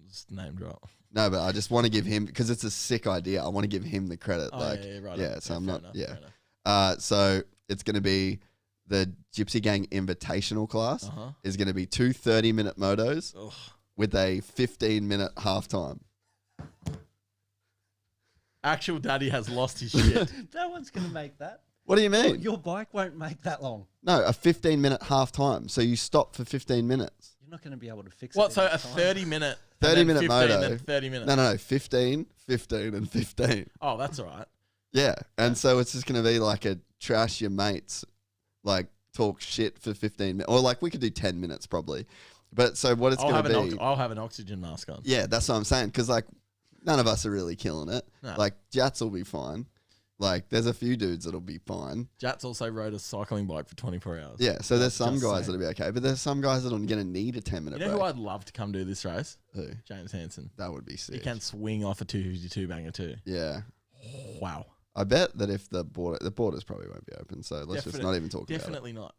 Just name drop. No, but I just want to give him, because it's a sick idea. I want to give him the credit. Right. Yeah, so I'm not... Yeah. So it's going to be... The Gypsy Gang Invitational class is going to be 2 30-minute motos with a 15-minute halftime. Actual daddy has lost his shit. No one's going to make that. What do you mean? Your bike won't make that long. No, a 15-minute halftime. So you stop for 15 minutes. You're not going to be able to fix it. What? So a 30-minute... 30-minute moto. 30 minutes. No. 15, 15, and 15. Oh, that's all right. Yeah. And so it's just going to be like a trash your mates... Like, talk shit for 15 minutes. Or, like, we could do 10 minutes probably. But so what it's going to be... I'll have an oxygen mask on. Yeah, that's what I'm saying. Because, like, none of us are really killing it. No. Like, Jats will be fine. Like, there's a few dudes that'll be fine. Jats also rode a cycling bike for 24 hours. Yeah, so there's some guys that'll be okay. But there's some guys that are going to need a 10-minute break. You know who I'd love to come do this race? Who? James Hansen. That would be sick. He can swing off a 252 banger too. Yeah. Wow. I bet that if the borders probably won't be open, so let's just not even talk about it. Definitely not.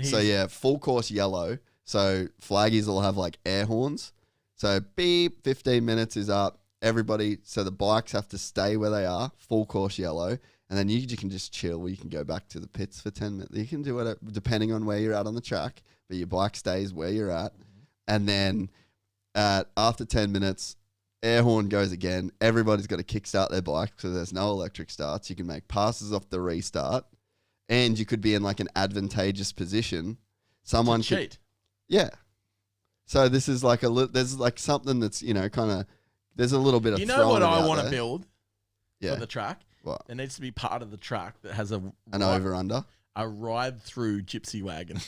So yeah, full course yellow. So flaggies will have like air horns. So beep, 15 minutes is up. Everybody, so the bikes have to stay where they are, full course yellow. And then you can just chill. You can go back to the pits for 10 minutes. You can do whatever, depending on where you're at on the track, but your bike stays where you're at. And then after 10 minutes, air horn goes again. Everybody's got to kickstart their bike, so there's no electric starts. You can make passes off the restart, and you could be in like an advantageous position. someone To could, cheat. yeah. So this is like there's like something that's, you know, kind of, there's a little bit of You know what throwing it I out want to there. build Yeah. for the track? What? There needs to be part of the track that has An over under. a ride through gypsy wagon.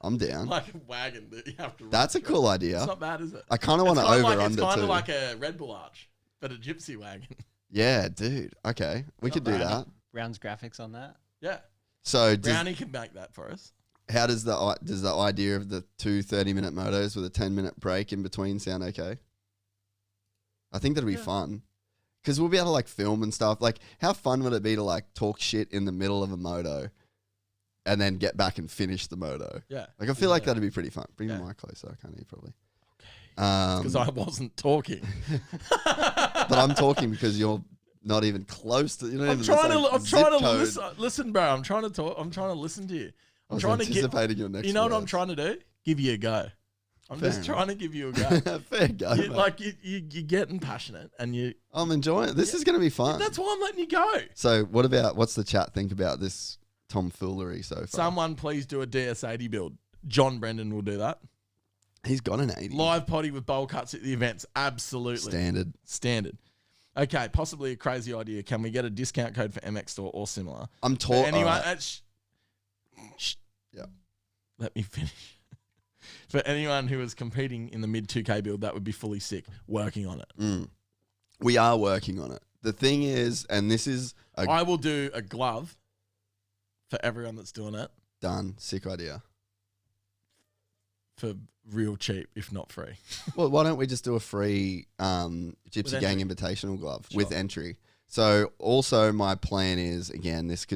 I'm down. Like a wagon that you have to ride That's a through. cool It's idea. not bad, is it? I kind of want to It's kinda over like, under It's kind too. of like a Red Bull arch, but a gypsy wagon. Yeah, dude. Okay, we Not could do bad. that. Brown's graphics on that. Yeah. So Brownie can make that for us. how does the idea of the two 30-minute motos with a 10-minute break in between sound okay? I think that'd be fun. Because we'll be able to like film and stuff. Like, how fun would it be to like talk shit in the middle of a moto and then get back and finish the moto? Yeah. Like, I feel like that'd be pretty fun. Bring Yeah. the mic closer. I can't hear probably. Because I wasn't talking. But I'm talking because you're not even close to. You're not I'm even trying the to same zip code. listen, bro. I'm trying to talk. I'm trying to listen to you. I I'm was trying to get. anticipating your next. You know what I'm words. trying to do? Give you a go. I'm Fair just enough. trying to give you a go. Fair go. You- mate. like you're getting passionate, and you. I'm enjoying it. This is going to be fun. That's why I'm letting you go. So, what's the chat think about this tomfoolery so far? Someone please do a DS80 build. John Brendan will do that. He's got an 80. Live potty with bowl cuts at the events. Absolutely. Standard. Okay, possibly a crazy idea. Can we get a discount code for MX Store or similar? I'm For talking. anyone, Yeah. Let me finish. For anyone who is competing in the MID2K build, that would be fully sick. Working on it. We are working on it. The thing is, and this is I will do a glove for everyone that's doing it done. Sick idea. for real cheap, if not free. Well, why don't we just do a free Gypsy Gang Invitational glove with entry? So also my plan is, again, this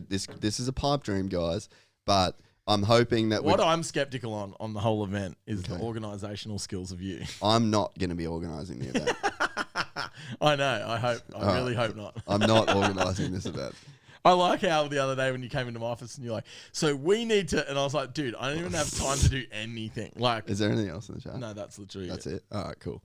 is a pipe dream, guys, but I'm hoping that What I'm skeptical on the whole event is the organisational skills of you. I'm not going to be organising the event. I know. I really hope not. I'm not organising this event. I like how the other day when you came into my office and you're like, so we need to, and I was like, dude, I don't even have time to do anything. Like, Is there anything else in the chat? no, that's literally That's it. it. All right, cool.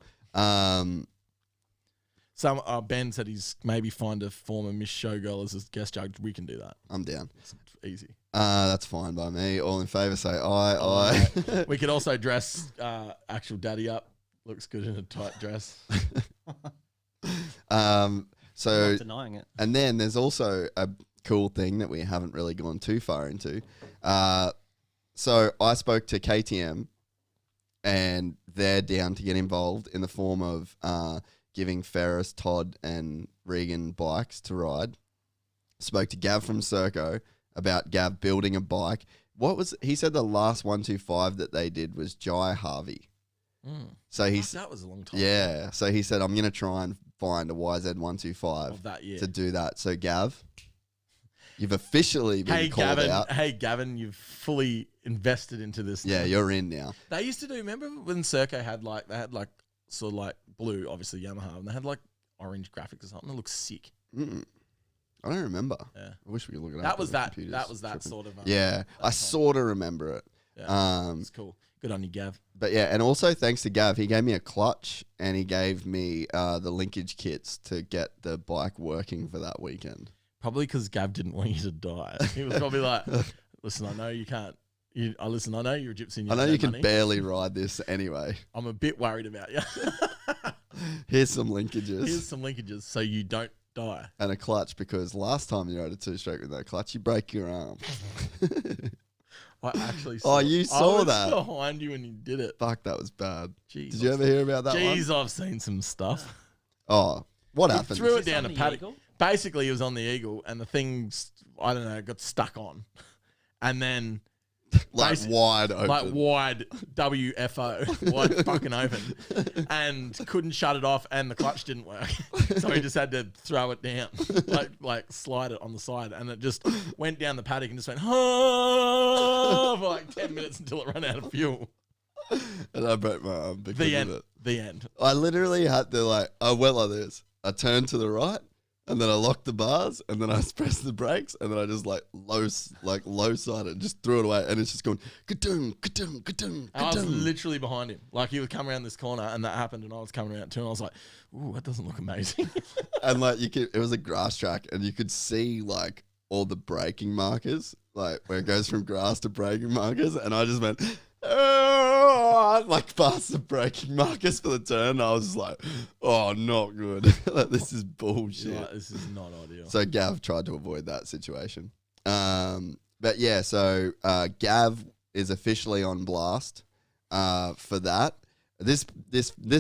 Some Ben said he's maybe find a former Miss Showgirl as a guest judge. We can do that. I'm down. It's easy. That's fine by me. All in favour, say aye. We could also dress actual daddy up. Looks good in a tight dress. So, Not denying it. and then there's also a cool thing that we haven't really gone too far into. So I spoke to KTM, and they're down to get involved in the form of giving Ferris, Todd, and Regan bikes to ride. Spoke to Gav from Serco about Gav building a bike. He said the last 125 that they did was Jai Harvey. So That was a long time yeah. So he said, I'm going to try and find a YZ125 of that year. to do that. So Gav, you've officially been called out. Hey, Gavin, you've fully invested into this. Yeah, now. you're in now. They used to do, remember when Serco had sort of like blue, obviously Yamaha, and they had like orange graphics or something. It looks sick. I don't remember. Yeah. I wish we could look it up. That was but the that. computer's That was that tripping. sort of. Yeah, I sort of remember it. Yeah, it's cool. Good on you, Gav. But yeah, and also thanks to Gav, he gave me a clutch and he gave me the linkage kits to get the bike working for that weekend. Probably because Gav didn't want you to die. He was probably like, "Listen, I know you can't. Listen, I know you're a gypsy. And I know you can money. barely ride this anyway. I'm a bit worried about you. Here's some linkages Here's some linkages so you don't die. and a clutch because last time you rode a two-stroke with no clutch, you break your arm. I actually. Oh, you I saw was that. behind you when you did it. Fuck, that was bad. Jeez, Did you ever hear about that one? Jeez, I've seen some stuff. Oh, what He happened? threw it Is this down on the the paddock. Eagle? Basically, it was on the Eagle, and the thing, I don't know, got stuck on, and then Like wide open. like wide WFO, wide fucking open, and couldn't shut it off, and the clutch didn't work, so he just had to throw it down, like slide it on the side, and it just went down the paddock and just went for like 10 minutes until it ran out of fuel. And I broke my arm because The of end. it. The end. I literally had to I went like this. I turned to the right, and then I locked the bars, and then I pressed the brakes, and then I just low sided, just threw it away, and it's just going ka-doom, ka-doom, ka-doom, I was ka-doom. literally behind him. Like he would come around this corner and that happened and I was coming around too and I was like, ooh, that doesn't look amazing. And it was a grass track, and you could see all the braking markers, like where it goes from grass to braking markers, and I just went, like past the braking markers for the turn. I was like, oh, not good. Like, this is bullshit. You're like, this is not ideal. So Gav tried to avoid that situation. But yeah, so Gav is officially on blast for that. This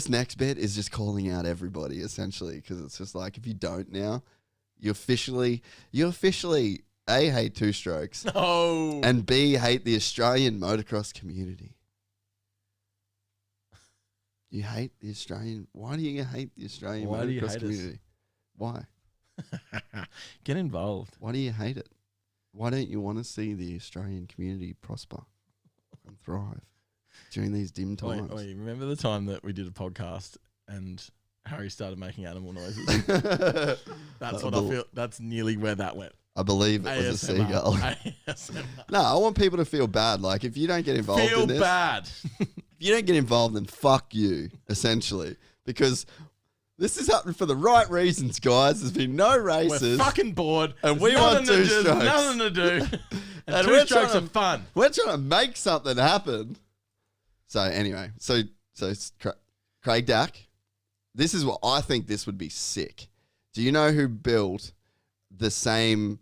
next bit is just calling out everybody essentially, because it's just like, if you don't now, you officially A, hate two strokes, No. and B, hate the Australian motocross community. You hate the Australian. Why do you hate the Australian Why do you motocross hate us? community? Why? Get involved. Why do you hate it? Why don't you want to see the Australian community prosper and thrive during these dim times? Wait, remember the time that we did a podcast and Harry started making animal noises? That's what I feel. That's nearly where that went. I believe it was a seagull. ASMR. No, I want people to feel bad. Like, if you don't get involved Feel in this, bad. if you don't get involved, then fuck you, essentially. Because this is happening for the right reasons, guys. There's been no races. We're fucking bored. And There's we want nothing to two do, strokes. Nothing to do. And And two we're strokes trying are fun. We're trying to make something happen. So anyway, so Craig Dack, this is what I think this would be sick. Do you know who built the same,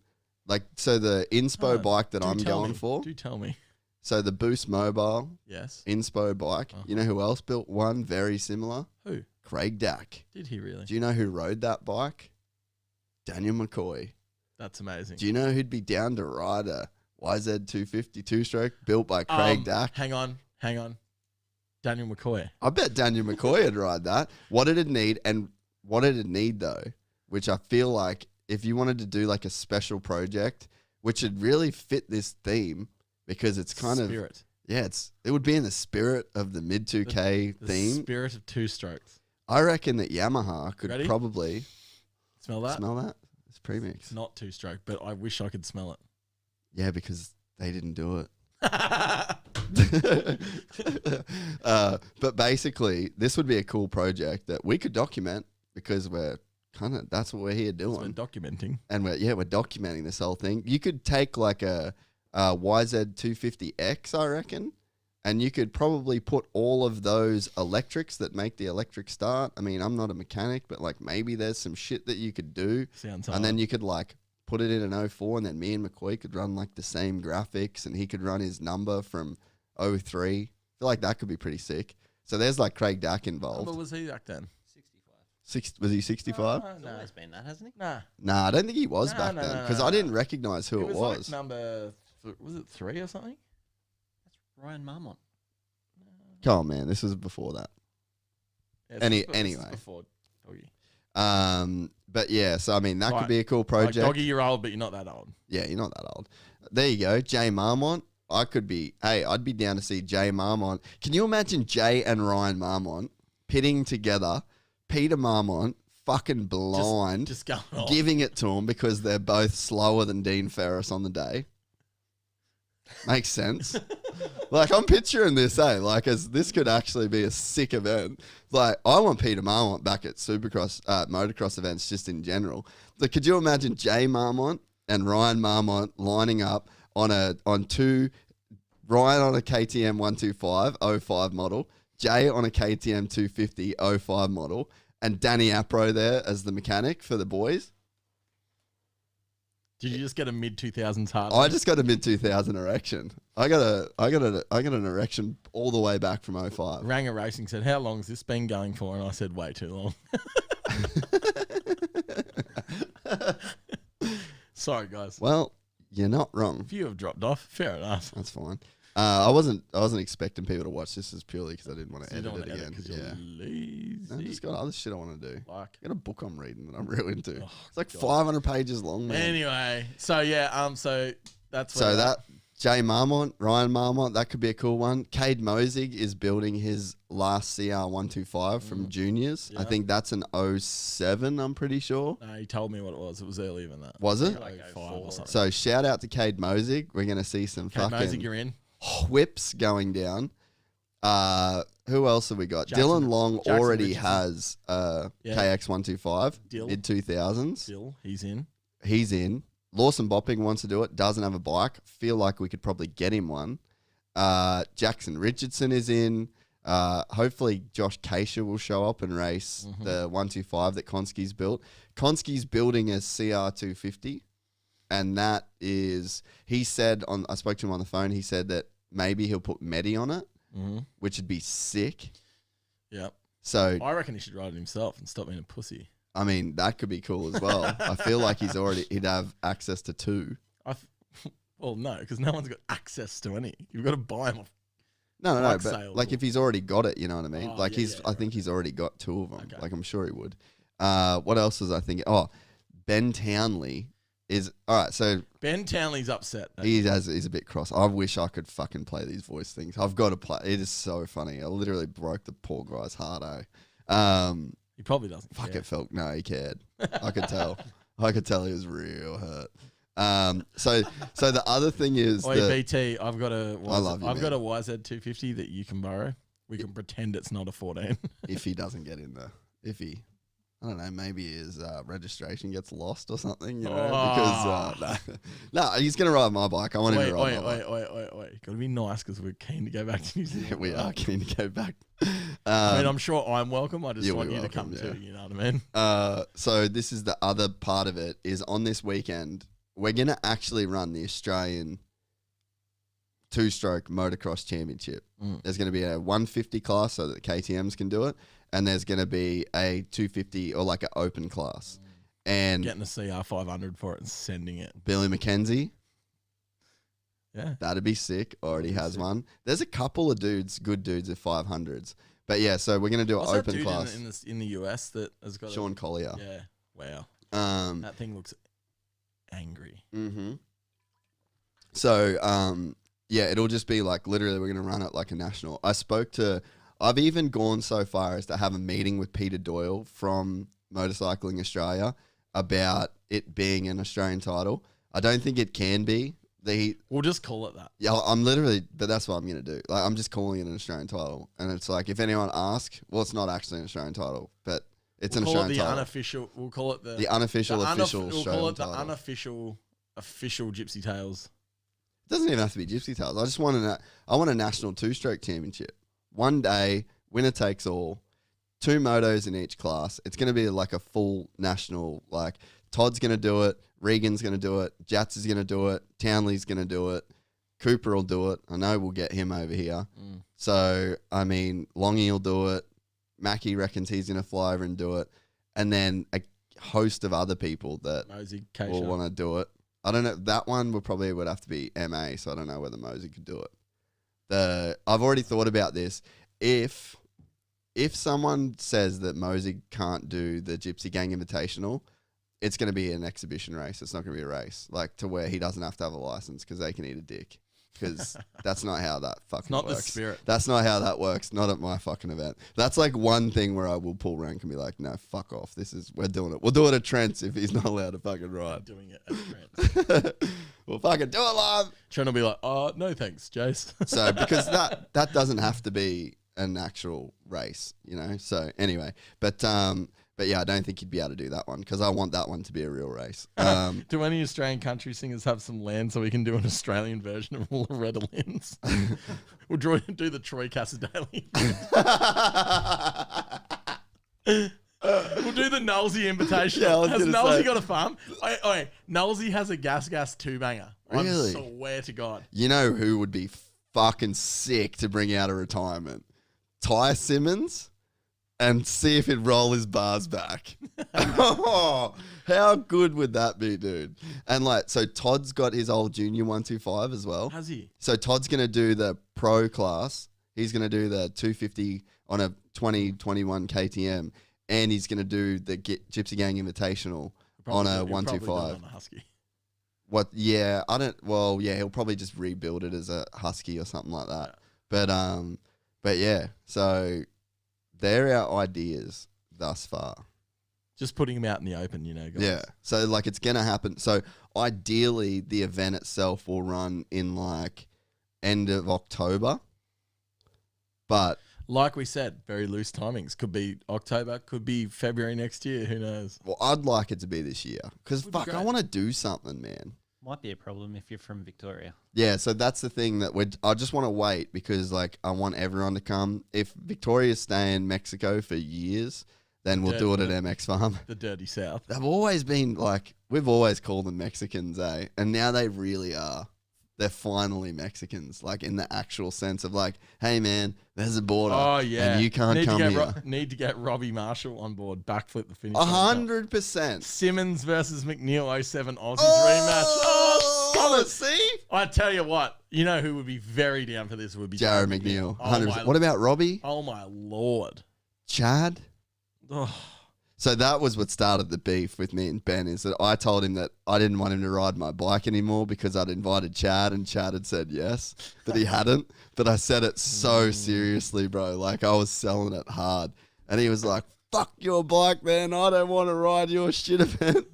like, so the Inspo bike that I'm going for? Do tell me. So the Boost Mobile Yes. Inspo bike. You know who else built one very similar? Who? Craig Dack. Did he really? Do you know who rode that bike? Daniel McCoy. That's amazing. Do you know who'd be down to ride a YZ250 two-stroke built by Craig Dack? Hang on. Daniel McCoy. I bet Daniel McCoy would ride that. What it'd need, though, which I feel like if you wanted to do like a special project, which would really fit this theme, because it's kind Spirit. it would be in the spirit of the MID2K The theme. spirit of two strokes. I reckon that Yamaha could Ready? probably Smell that? smell that. It's premix. It's not two stroke, but I wish I could smell it. Yeah, because they didn't do it. But basically, this would be a cool project that we could document, because that's what we're here We're doing. documenting. And we're documenting this whole thing. You could take like a YZ250X, I reckon, and you could probably put all of those electrics that make the electric start. I mean, I'm not a mechanic, but like maybe there's some shit that you could do. Sounds And then you could like put it in an 04, and then me and McCoy could run like the same graphics, and he could run his number from 03. I feel like that could be pretty sick. So there's like Craig Dack What involved. was he back then? 65. Was he 65? It's always been that, hasn't he? Nah. Nah, I don't think he was No, back no, then, no, because no, I no. didn't recognize who it was. Like number, was it 3 or something? That's Ryan Marmont. Come on, man, this was before that. Yeah, Any- this is anyway. Before Doggy. But yeah, so I mean that Right. could be a cool Like, project. Doggy, you're old, but you're not that old. Yeah, you're not that old. There you go, Jay Marmont. I'd be down to see Jay Marmont. Can you imagine Jay and Ryan Marmont pitting together? Peter Marmont, fucking blind, Just going off. giving it to him because they're both slower than Dean Ferris on the day. Makes sense. Like, I'm picturing this, like, as this could actually be a sick event. Like, I want Peter Marmont back at Supercross, motocross events just in general. So could you imagine Jay Marmont and Ryan Marmont lining up on two, Ryan on a KTM 125 05 model, Jay on a KTM 250 05 model, and Danny Apro there as the mechanic for the boys? Did you just get a mid 2000s heart? I just got a mid 2000 erection. I got an erection all the way back from 05. Ranger Racing said, "How long has this been going for?" And I said, "Way too long." Sorry, guys. Well, you're not wrong. If you have dropped off, fair enough. That's fine. I wasn't expecting people to watch this as purely because I didn't want to You don't edit want it to edit again. because you're lazy. I just got other shit I want to do. Like, I got a book I'm reading that I'm real into. Oh, It's like God. 500 pages long, man. anyway, so yeah, so that's So where that Jay Marmont, Ryan Marmont, that could be a cool one. Cade Mosig is building his last CR125 from juniors. I Yeah. think that's an 07, I'm pretty sure. No, he told me what it was. It was earlier than that. Was it? Like 05 or something. So shout out to Cade Mosig. We're going to see some Kate fucking Mosig, you're in. whips going down. Who else have we got? Jackson- Dylan Long Jackson already Richardson. has Yeah. KX125 Dill. mid 2000s. Still, he's in. He's in. Lawson Bopping wants to do it. Doesn't have a bike. Feel like we could probably get him one. Jackson Richardson is in. Hopefully Josh Kasha will show up and race the 125 that Konski's built. Konski's building a CR250, and that is, he said I spoke to him on the phone. He said that maybe he'll put Medi on it, which would be sick. Yep. So I reckon he should ride it himself and stop being a pussy. I mean, that could be cool as well. I feel like he'd have access to two. Well, no, because no one's got access to any. You've got to buy them off. No, Bike but sales like or- if he's already got it, you know what I mean? Oh, Like yeah, I think he's already got two of them. Okay. Like I'm sure he would. What else was I thinking? Oh, Ben Townley is all right. So Ben Townley's upset. he's a bit cross. I wish I could fucking play these voice things. I've got to play. It is so funny. I literally broke the poor guy's heart. He probably doesn't. Fuck, care. it felt no, he cared. I could tell. I could tell he was real hurt. So the other thing is Oi, BT, I've got a man. YZ250 that you can borrow. We can pretend it's not a 14. if he doesn't get in there, I don't know, maybe his registration gets lost or something, you know, because no, he's going to ride my bike. I want him to ride my bike. Wait. Got to be nice because we're keen to go back to New Zealand. We are keen to go back. I mean, I'm sure I'm welcome. I just you'll want be you to welcome, come yeah. too, you know what I mean? So this is the other part of it, is on this weekend, we're going to actually run the Australian two-stroke motocross championship. There's going to be a 150 class so that the KTMs can do it, and there's going to be a 250 or like an open class. And Getting a CR500 for it and sending it. Billy McKenzie, Yeah. that'd be sick. Already has one. There's a couple of good dudes at 500s. But yeah, so we're going to do an What's that open dude class. in the US that has got Sean Collier. Yeah. Wow. That That thing looks angry. So, yeah, it'll just be like literally we're going to run it like a national. I've even gone so far as to have a meeting with Peter Doyle from Motorcycling Australia about it being an Australian title. I don't think it can be. We'll just call it that. Yeah, but that's what I'm going to do. Like, I'm just calling it an Australian title. And it's like, if anyone asks, well, it's not actually an Australian title, but it's an Australian title. We'll call it The unofficial official We'll Australian call it the title. unofficial official Gypsy Tales. It doesn't even have to be Gypsy Tales. I just want a national two-stroke championship. One day, winner takes all, 2 motos in each class. It's going to be like a full national, like Todd's going to do it, Regan's going to do it, Jats is going to do it, Townley's going to do it, Cooper will do it. I know we'll get him over here. So, I mean, Longy will do it. Mackie reckons he's going to fly over and do it. And then a host of other people that Mosey, will Keisha. want to do it. I don't know. That one would have to be MA, so I don't know whether Mosey could do it. I've already thought about this. If someone says that Mosey can't do the Gypsy Gang Invitational, it's going to be an exhibition race. It's not going to be a race, like to where he doesn't have to have a license because they can eat a dick. Because that's not how that fucking Not works. the spirit. That's not how that works. Not at my fucking event. That's like one thing where I will pull rank and be like, no, fuck off. We're doing it. We'll do it at Trent's if he's not allowed to fucking ride. Doing it at Trent. We'll fucking do it live. Trent will be like, oh, no thanks, Jace. So because that doesn't have to be an actual race, you know. So anyway, but yeah, I don't think he'd be able to do that one because I want that one to be a real race. Do any Australian country singers have some land so we can do an Australian version of Loretta Lynn's? We'll do the Troy Casadale. We'll do the Nulsey invitation. Yeah, I was has gonna Nulsey say- got a farm? Oi, Nulsey has a gas 2-banger. Really? I swear to God. You know who would be fucking sick to bring out of retirement? Ty Simmons. And see if he'd roll his bars back. Oh, how good would that be, dude? And like, so Todd's got his old junior 125 as well. Has he? So Todd's going to do the pro class. He's going to do the 250 on a 2021 KTM. And he's going to do the Gypsy Gang Invitational on a 125. On a Husky. What? Yeah, he'll probably just rebuild it as a Husky or something like that. Yeah. But yeah, so they're our ideas thus far. Just putting them out in the open, you know, guys. Yeah. So like it's going to happen. So ideally the event itself will run in like end of October. But like we said, very loose timings. Could be October, could be February next year. Who knows? well, I'd like it to be this year because Would be fuck, I great. want to do something, man. Might be a problem if you're from Victoria. Yeah, so that's the thing that I just want to wait because like I want everyone to come. If Victoria's staying in Mexico for years, then we'll do it at MX Farm. The dirty South. They've always been like, we've always called them Mexicans, eh? And now they really are. They're finally Mexicans, like in the actual sense of like, hey man, there's a border. Oh yeah, and you can't come here. Need to get Robbie Marshall on board. Backflip the finish. 100%. Simmons versus McNeil 07 Aussie rematch. Oh, solid. See? I tell you what, you know who would be very down for this would be Jared McNeil. 100%. Oh What about Robbie? Oh my lord. Chad? Oh. So that was what started the beef with me and Ben, is that I told him that I didn't want him to ride my bike anymore because I'd invited Chad and Chad had said yes, but he hadn't. But I said it so seriously, bro. Like I was selling it hard. And he was like, fuck your bike, man. I don't want to ride your shit event.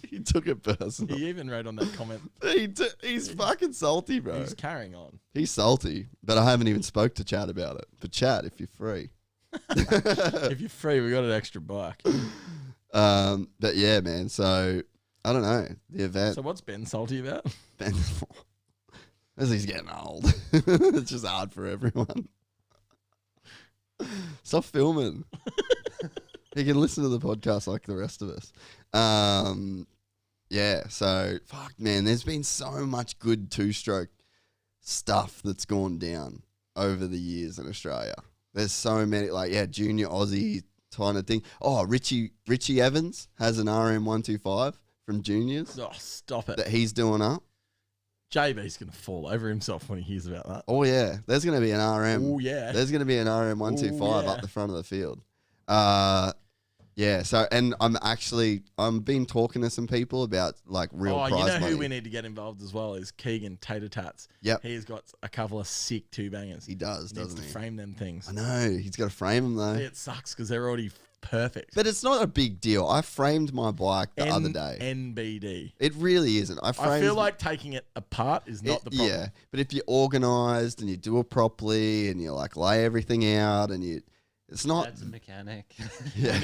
He took it personal. He even wrote on that comment. He's fucking salty, bro. He's carrying on. He's salty, but I haven't even spoke to Chad about it. But Chad, if you're free. If you're free, we got an extra bike. But yeah, man. So I don't know the event. So what's Ben salty about? Ben, as he's getting old, it's just hard for everyone. Stop filming. He can listen to the podcast like the rest of us. Yeah. So fuck, man. There's been so much good two-stroke stuff that's gone down over the years in Australia. There's so many, like, yeah, junior Aussie kind of thing. Oh, Richie Evans has an RM125 from juniors Oh, stop it. that he's doing up. JB's going to fall over himself when he hears about that. Oh, yeah. There's going to be an RM. Oh, yeah. There's going to be an RM125 Ooh, yeah. up the front of the field. Yeah, so, and I'm been talking to some people about, like, real prize money. You know who we need to get involved as well is Keegan Tater Tats. Yep. He's got a couple of sick two bangers. He does, Needs doesn't to he? frame them things. I know. He's got to frame them, though. It sucks because they're already perfect. But it's not a big deal. I framed my bike the other day. NBD. It really isn't. I feel like taking it apart is not the problem. Yeah, but if you're organised and you do it properly and you like lay everything out and it's not. Dad's a mechanic. Yeah.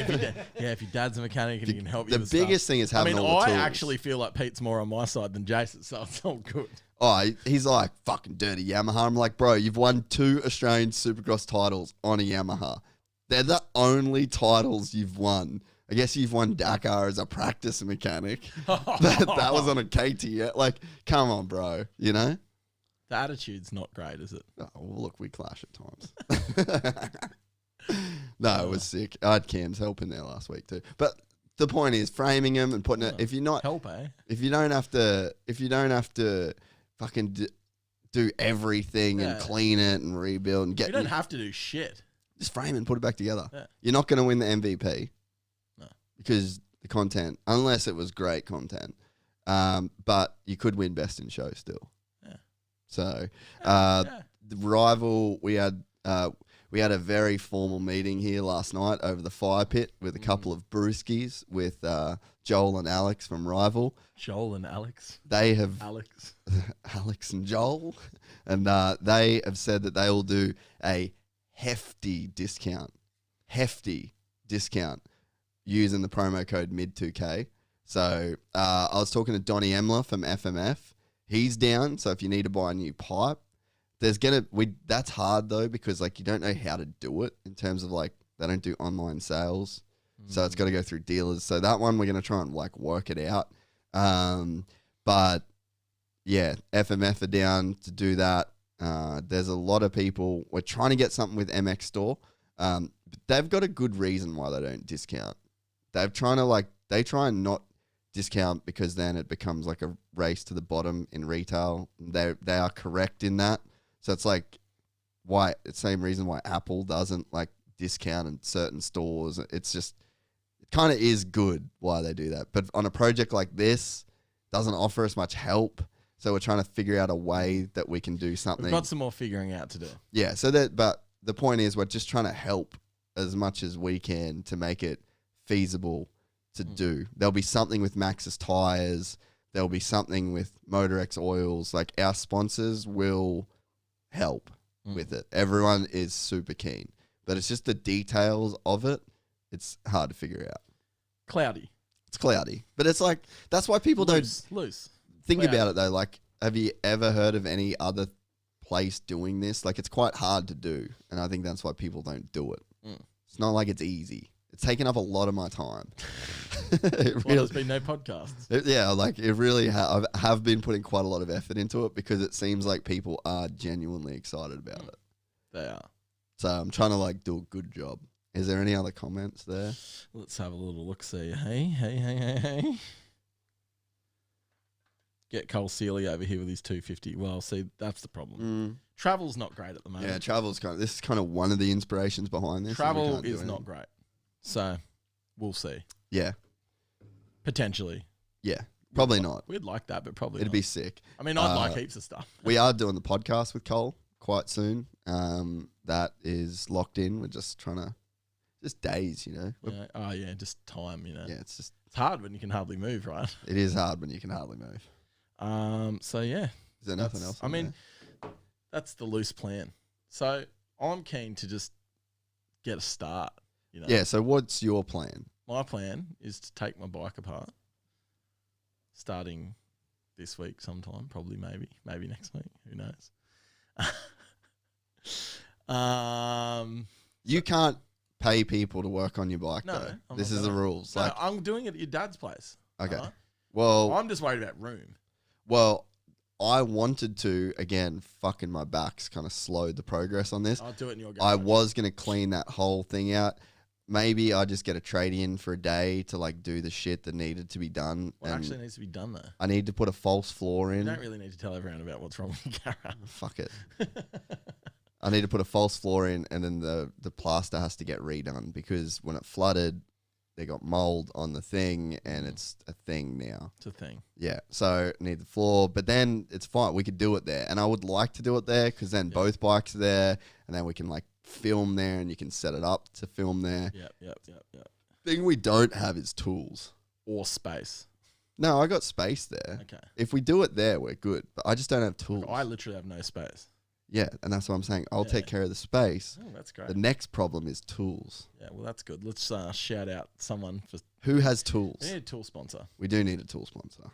If your dad's a mechanic and he can help you The with biggest stuff. thing is having all the I tools. actually feel like Pete's more on my side than Jason, so it's all good. Oh, he's like, fucking dirty Yamaha. I'm like, bro, you've won 2 Australian Supercross titles on a Yamaha. They're the only titles you've won. I guess you've won Dakar as a practice mechanic. that was on a KT. Like, come on, bro. You know? The attitude's not great, is it? Oh, well, look, we clash at times. No, it was sick. I had Cam's helping there last week too. But the point is framing them and putting it. If you're not help, eh? If you don't have to fucking do everything and clean it and rebuild and get. You don't have to do shit. Just frame it and put it back together. Yeah. You're not going to win the MVP. No. Because the content, unless it was great content, but you could win best in show still. Yeah. So, the rival, we had a very formal meeting here last night over the fire pit with a couple of brewskis with Joel and Alex from Rival. Joel and Alex. They have Alex and Joel, and they have said that they will do a hefty discount using the promo code MID2K. So I was talking to Donnie Emler from FMF. He's down. So if you need to buy a new pipe, that's hard though, because like you don't know how to do it in terms of like they don't do online sales. So it's got to go through dealers. So that one we're going to try and like work it out. But yeah, FMF are down to do that. There's a lot of people. We're trying to get something with MX Store. But they've got a good reason why they don't discount. They try and not discount because then it becomes like a race to the bottom in retail. They are correct in that. So it's like same reason why Apple doesn't like discount in certain stores. It's just, it kind of is good why they do that. But on a project like this, doesn't offer us much help. So we're trying to figure out a way that we can do something. We've got some more figuring out to do. Yeah. But the point is we're just trying to help as much as we can to make it feasible to do. There'll be something with Maxxis tires. There'll be something with MotorX oils. Like our sponsors will help with it. Everyone is super keen, but it's just the details of it. It's hard to figure out. Cloudy. It's cloudy, but it's like, that's why people Loose. Think Yeah. about it though. Like, have you ever heard of any other place doing this? Like, it's quite hard to do, and I think that's why people don't do it. Mm. It's not like it's easy. It's taken up a lot of my time. Well, there's been no podcasts. Yeah, like it really. I have been putting quite a lot of effort into it because it seems like people are genuinely excited about it. They are. So I'm trying to like do a good job. Is there any other comments there? Let's have a little look. See, hey. Get Cole Sealy over here with his 250. Well, see, that's the problem. Travel's not great at the moment. Yeah, travel's this is kind of one of the inspirations behind this. Travel is not great. So we'll see. Yeah. Potentially. Yeah. Probably not. We'd like that, but probably It'd not. be sick. I mean, I'd like heaps of stuff. We are doing the podcast with Cole quite soon. That is locked in. We're just trying to, just days, you know. Yeah. Oh, yeah, just time, you know. Yeah, it's hard when you can hardly move, right? It is hard when you can hardly move. So, yeah. Is there nothing else? I mean, that's the loose plan. So I'm keen to just get a start, you know. Yeah, so what's your plan? My plan is to take my bike apart starting this week sometime, probably maybe next week. Who knows? You can't pay people to work on your bike, No, though. I'm This not is the gonna. rules. No, Like, I'm doing it at your dad's place. okay. alright? Well, I'm just worried about room. I wanted to, again, fucking my back's kind of slowed the progress on this. I'll do it in your garage. I was going to clean that whole thing out. Maybe I just get a trade-in for a day to like do the shit that needed to be done. What and actually needs to be done though? I need to put a false floor You in. don't really need to tell everyone about what's wrong with your garage. Fuck it. I need to put a false floor in, and then the plaster has to get redone because when it flooded, they got mold on the thing, and it's a thing now. It's a thing. Yeah, so need the floor, but then it's fine. We could do it there, and I would like to do it there because then both bikes are there, and then we can like film there, and you can set it up to film there. Yep. Thing we don't have is tools. Or space. No, I got space there. Okay. If we do it there, we're good, but I just don't have tools. I literally have no space. Yeah, and that's what I'm saying. I'll take care of the space. Oh, that's great. The next problem is tools. Yeah, well, that's good. Let's shout out someone for. Who has tools? We need a tool sponsor. We do need a tool sponsor.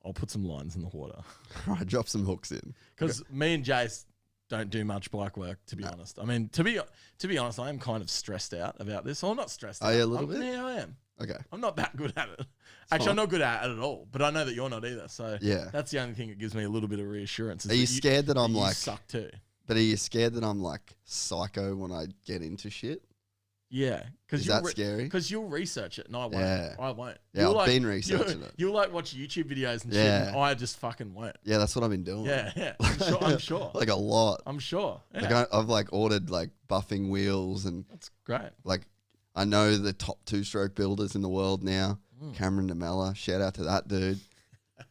I'll put some lines in the water. Right, drop some hooks in. Because me and Jace don't do much bike work, to be honest. I mean, to be honest, I am kind of stressed out about this. Or not stressed out. Are you a little bit? Yeah, I am. Okay. I'm not that good at it. Actually, I'm not good at it at all. But I know that you're not either. So Yeah. that's the only thing that gives me a little bit of reassurance. Is Are you scared that I'm you like suck too? But are you scared that I'm like psycho when I get into shit? Yeah, Is that scary? Because you'll research it and I won't. Yeah. I won't. Yeah, You'll I've been researching it. You'll like watch YouTube videos and shit. Yeah. And I just fucking won't. Yeah, that's what I've been doing. Yeah. I'm sure. Like a lot. I'm sure. Yeah. Like I've like ordered like buffing wheels and That's great. like I know the top 2-stroke builders in the world now. Cameron DeMella, shout out to that dude.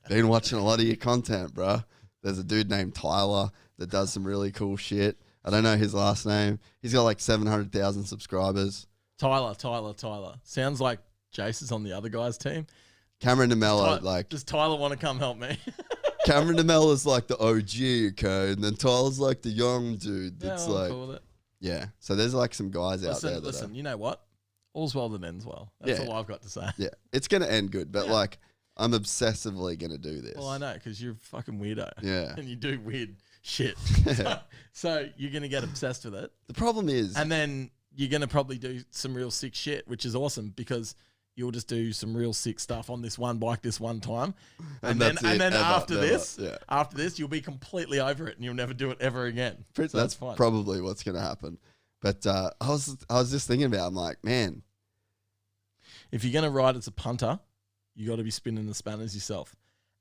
Been watching a lot of your content, bro. There's a dude named Tyler that does some really cool shit. I don't know his last name. He's got like 700,000 subscribers. Tyler. Sounds like Jace is on the other guy's team. Cameron DeMella, Does Tyler want to come help me? Cameron DeMella's like the OG, okay? And then Tyler's like the young dude that's I'm like, cool with it. yeah. So there's like some guys out there that Listen, are, you know what? All's well that ends well. That's all I've got to say. yeah, it's going to end good, but like I'm obsessively going to do this. Well, I know, because you're a fucking weirdo. Yeah. And you do weird shit. So you're going to get obsessed with it. The problem is, And then you're going to probably do some real sick shit, which is awesome because you'll just do some real sick stuff on this one bike this one time. And then after this, you'll be completely over it and you'll never do it ever again. So that's fine. probably what's going to happen. But I was just thinking about, I'm like, man. If you're going to ride as a punter, you got to be spinning the spanners yourself.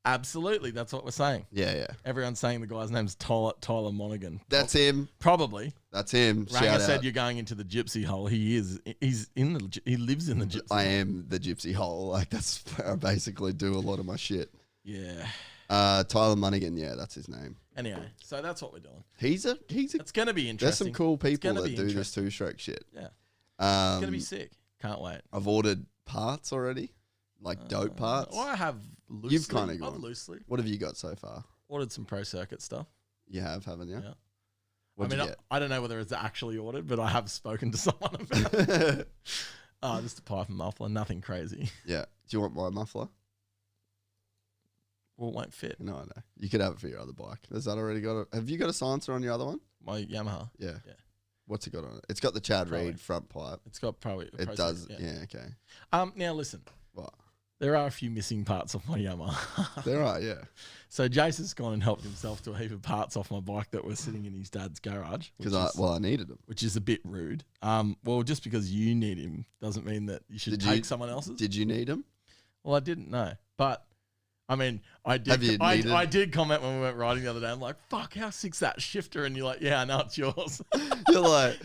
Absolutely. That's what we're saying. Yeah. Everyone's saying the guy's name's Tyler Monaghan. That's him. Probably. That's him. Ranger said you're going into the gypsy hole. He is. He lives in the gypsy I am the gypsy hole. Like that's where I basically do a lot of my shit. Yeah. Tyler Monaghan, yeah, that's his name. Anyway, so that's what we're doing. He's a It's going to be interesting. There's some cool people gonna that be do this 2-stroke shit. Yeah. It's going to be sick. Can't wait. I've ordered parts already, like dope parts. Well, I have loosely. You've kind of gone. I've loosely. What have you got so far? Ordered some pro circuit stuff. You have, haven't you? Yeah. What'd you get? I don't know whether it's actually ordered, but I have spoken to someone about it. Just a pipe and muffler, nothing crazy. Yeah. Do you want my muffler? Well, it won't fit. No, I know. You could have it for your other bike. Has that already got have you got a silencer on your other one? My Yamaha. Yeah. Yeah. What's it got on it? It's got the Chad Probably. Reed front pipe. It's got probably. It does. Yeah. Okay. Now listen. What? There are a few missing parts of my Yamaha. There are. Yeah. So Jace has gone and helped himself to a heap of parts off my bike that were sitting in his dad's garage. Because I needed them. Which is a bit rude. Well, just because you need him doesn't mean that you should take someone else's. Did you need them? Well, I didn't know, but I mean, I did. Have you needed- I did comment when we went riding the other day. I'm like, "Fuck, how sick's that shifter?" And you're like, "Yeah, I know it's yours." You're like,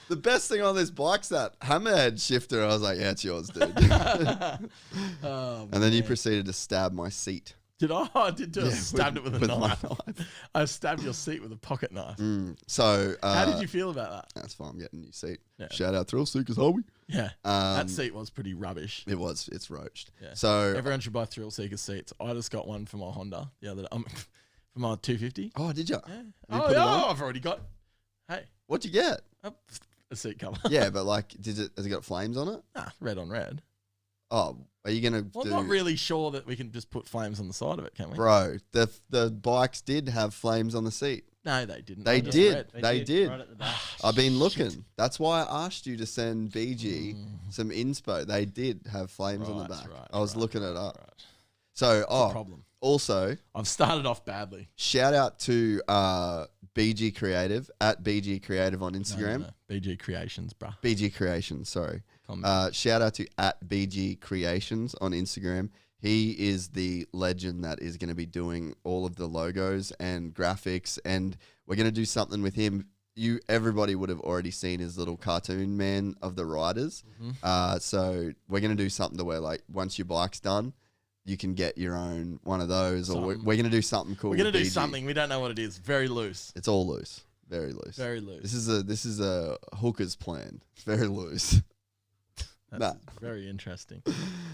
the best thing on this bike's that hammerhead shifter. I was like, yeah, it's yours, dude. Oh, and then you proceeded to stab my seat. Did I? I did too. I Yeah, stabbed it with a my knife. I stabbed your seat with a pocket knife. So How did you feel about that? That's fine. I'm getting a new seat. Yeah. Shout out Thrill Seekers, homie. Yeah, that seat was pretty rubbish. It was. It's roached. Yeah. So Everyone should buy Thrill Seeker seats. I just got one for my Honda the other day. For my 250. oh, did you? Yeah. You Oh, put it yeah. on? I've already got. Hey, What'd you get? a seat cover. Yeah, but like, has it got flames on it? Nah, red on red. Oh, are you gonna Well, do? I'm not really sure that we can just put flames on the side of it, can we? Bro, the bikes did have flames on the seat. No, they didn't. They They're just did. red. They did. Right at the back. I've been looking. That's why I asked you to send BG some inspo. They did have flames on the back. I was looking it up. Right. So, Problem. also, I've started off badly. shout out to BG Creative at BG Creative on Instagram. No. BG Creations, bruh. BG Creations, sorry. Comment. Shout out to at BG Creations on Instagram. He is the legend that is going to be doing all of the logos and graphics, and we're going to do something with him. Everybody would have already seen his little cartoon man of the riders. So we're going to do something to where, like, once your bike's done, you can get your own one of those, or we're going to do something cool. We're going to do BG. something. We don't know what it is. Very loose. It's all loose, very loose. Very loose. This is a hooker's plan. It's very loose. That's very interesting.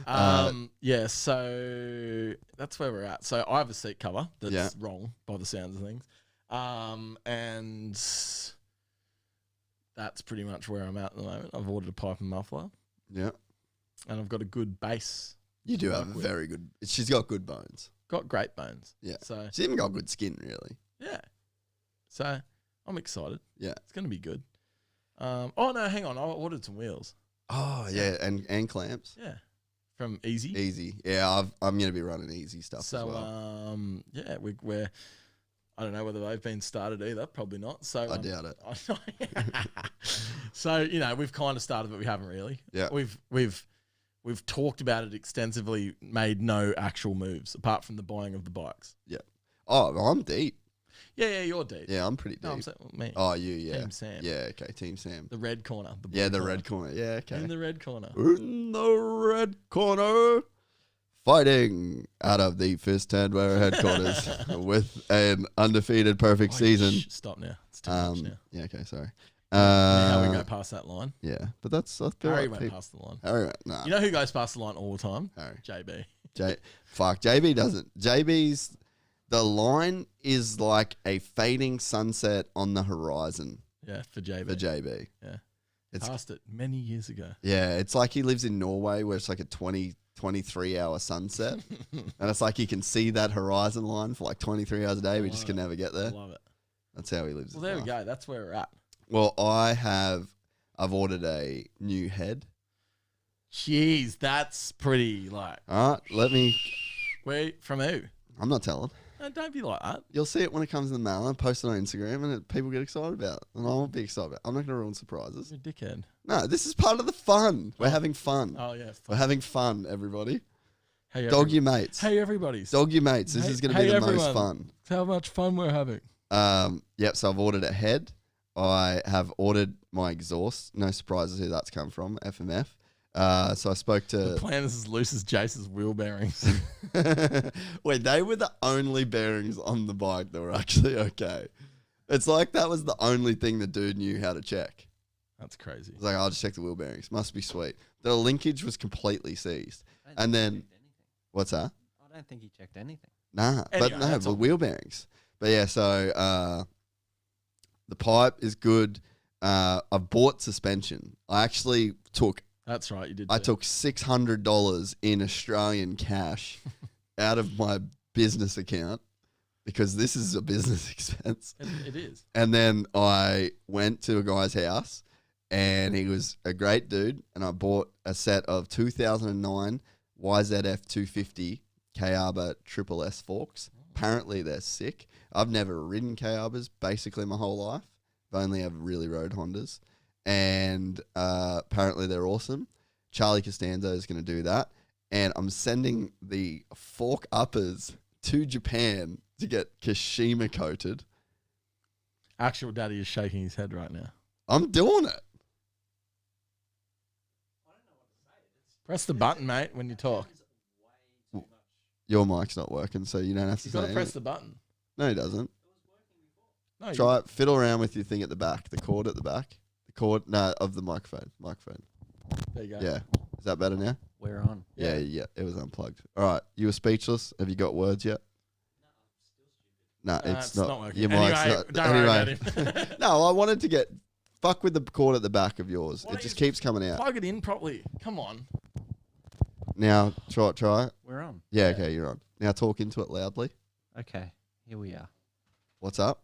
Yeah, so that's where we're at. So I have a seat cover that's wrong by the sounds of things. And that's pretty much where I'm at the moment. I've ordered a pipe and muffler. Yeah. And I've got a good base. You do have a very good. She's got good bones. Got great bones. Yeah. So She's even got good skin, really. yeah. So I'm excited. Yeah. It's going to be good. Oh no, hang on. I ordered some wheels. Oh yeah, and clamps. Yeah. From Easy. Easy. Yeah, I'm gonna be running easy stuff So as well. yeah, we're I don't know whether they've been started either. Probably not. So I doubt it. So we've kind of started, but we haven't really. Yeah. We've talked about it extensively. Made no actual moves apart from the buying of the bikes. Yeah. Oh, I'm deep. Yeah, you're deep. Yeah, I'm pretty deep. No, I'm saying me. Oh, you, yeah. Team Sam. Yeah, okay, Team Sam. The red corner. The red corner. Yeah, okay. In the red corner. In the red corner, fighting out of the Fist Handwear headquarters with an undefeated perfect season. Stop now. It's too much now. Yeah, okay, sorry. How we go past that line? Yeah, but that's Harry went past the line. Harry went, nah. You know who goes past the line all the time? Harry. JB. JB doesn't. JB's, the line is like a fading sunset on the horizon. Yeah, for JB. For JB. Yeah. It's passed it many years ago. Yeah, it's like he lives in Norway where it's like a 23-hour sunset. And it's like he can see that horizon line for like 23 hours a day. We just can never get there. I love it. That's how he lives. Well, there we go. That's where we're at. Well, I've ordered a new head. Jeez, that's pretty like. All right, let me. Wait, from who? I'm not telling. No, don't be like that. You'll see it when it comes in the mail. I post it on Instagram and people get excited about it. And I won't be excited about it. I'm not going to ruin surprises. You're a dickhead. No, this is part of the fun. We're having fun. Oh, yeah. We're having fun, everybody. Hey, Dog your mates. Hey, everybody. Dog your mates. This is going to be the most fun. How much fun we're having. Yep, so I've ordered a head. I have ordered my exhaust. No surprises who that's come from. FMF. So I spoke to... The plan is as loose as Jace's wheel bearings. Wait, they were the only bearings on the bike that were actually okay. It's like that was the only thing the dude knew how to check. That's crazy. He's like, I'll just check the wheel bearings. Must be sweet. The linkage was completely seized. And then... What's that? I don't think he checked anything. Nah, anyway, but no, the wheel bearings. But yeah, so the pipe is good. I've bought suspension. I actually took... That's right, you did. I took $600 in Australian cash out of my business account because this is a business expense. It is. And then I went to a guy's house and he was a great dude. And I bought a set of 2009 YZF 250 K-Arbor Triple S forks. Apparently they're sick. I've never ridden K-Arbors basically my whole life. I've only ever really rode Hondas. And apparently they're awesome. Charlie Costanzo is going to do that. And I'm sending the fork uppers to Japan to get Kashima coated. Actual daddy is shaking his head right now. I'm doing it. Press the button, mate, when you talk. Your mic's not working, so you don't have to You've say got to press anything. the button. No, he doesn't. No, Try it. Fiddle around with your thing at the back. The cord at the back. The cord, no, of the microphone. There you go. Yeah. Is that better now? We're on. Yeah, it was unplugged. All right. You were speechless. Have you got words yet? No, It's not working. Your Anyway, mic's not. don't worry about him. No, I wanted to fuck with the cord at the back of yours. Why It don't just you keeps coming out. Plug it in properly. Come on. Now, try it. We're on. Yeah, okay, you're on. Now talk into it loudly. Okay, here we are. What's up?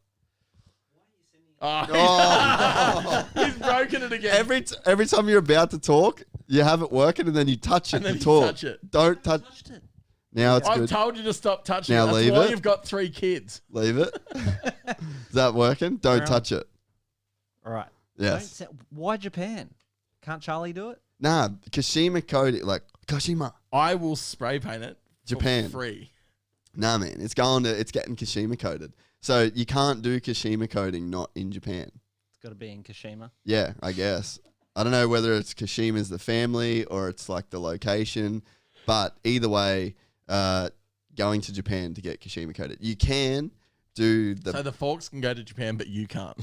Oh, he's broken it again. Every time you're about to talk, you have it working and then you touch it And then and you talk. touch it. Don't touch. Touched it. Now it's I've good. told you to stop touching Now it. That's leave why it. you've got 3 kids. Leave it. Is that working? Don't We're touch it. All right. Yes. Why Japan? Can't Charlie do it? Nah, Kashima coding, like Kashima. I will spray paint it for Japan. free. Nah, man, it's getting Kashima coded. So you can't do Kashima coding not in Japan. It's got to be in Kashima. Yeah, I guess. I don't know whether it's Kashima's the family or it's like the location, but either way, going to Japan to get Kashima coded. You can do the... So the forks can go to Japan, but you can't.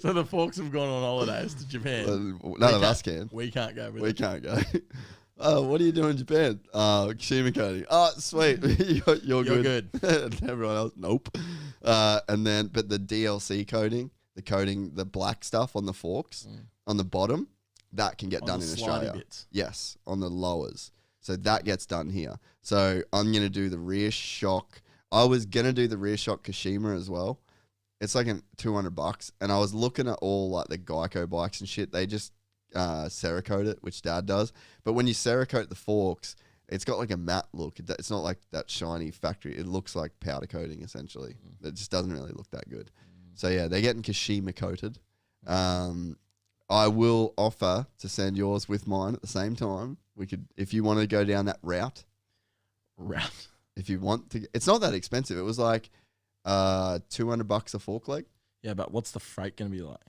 So the forks have gone on holidays to Japan. None of us can. We can't go with We it. can't go. What do you do in Japan? Kashima coding. Oh, sweet. You're good. And everyone else, nope. And then, but the DLC coding, the black stuff on the forks, on the bottom, that can get On done the in slidey Australia. bits. Yes, on the lowers. So that gets done here. So I'm going to do the rear shock. I was going to do the rear shock Kashima as well. It's like $200. And I was looking at all like the Geico bikes and shit. They just Cerakote it, which Dad does. But when you Cerakote the forks, it's got like a matte look. It's not like that shiny factory. It looks like powder coating essentially. It just doesn't really look that good. So yeah, they're getting Kashima coated. I will offer to send yours with mine at the same time. We could, if you want to go down that route. If you want to, it's not that expensive. It was like $200 a fork leg. Yeah, but what's the freight going to be like?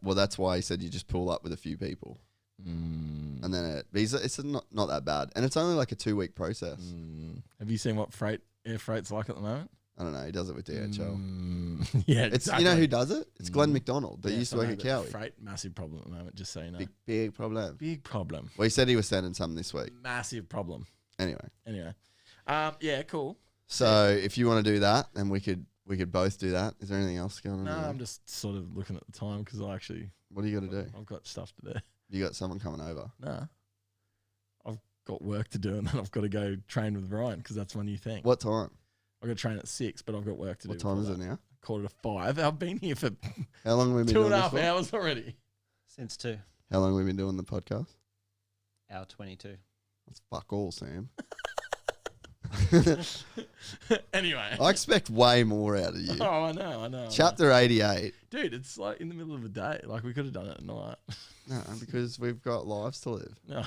Well, that's why he said you just pull up with a few people, and then it's not that bad, and it's only like a 2-week process. Have you seen what air freight's like at the moment? I don't know. He does it with DHL. Yeah, It's exactly. you know who does it? It's Glenn McDonald. That Yeah, used to so work no, at but Cowie. Freight, massive problem at the moment, just so you know. Big problem. Big problem. Well, he said he was sending some this week. Massive problem. Anyway, yeah, cool. so if you want to do that, then we could both do that. Is there anything else going on? No, there? I'm just sort of looking at the time because What do you got to do? I've got stuff to do. You got someone coming over. No, I've got work to do, and then I've got to go train with Ryan because that's my new thing. What time? I've got to train at 6, but I've got work to do. What time is it now? 4:45. I've been here for How long have we been 2.5 doing this for? hours already. Since 2. How long have we been doing the podcast? Hour 22. That's fuck all, Sam. Anyway. I expect way more out of you. Oh, I know. Chapter 88. Dude, it's like in the middle of the day. Like we could have done it at night. No, because we've got lives to live. No.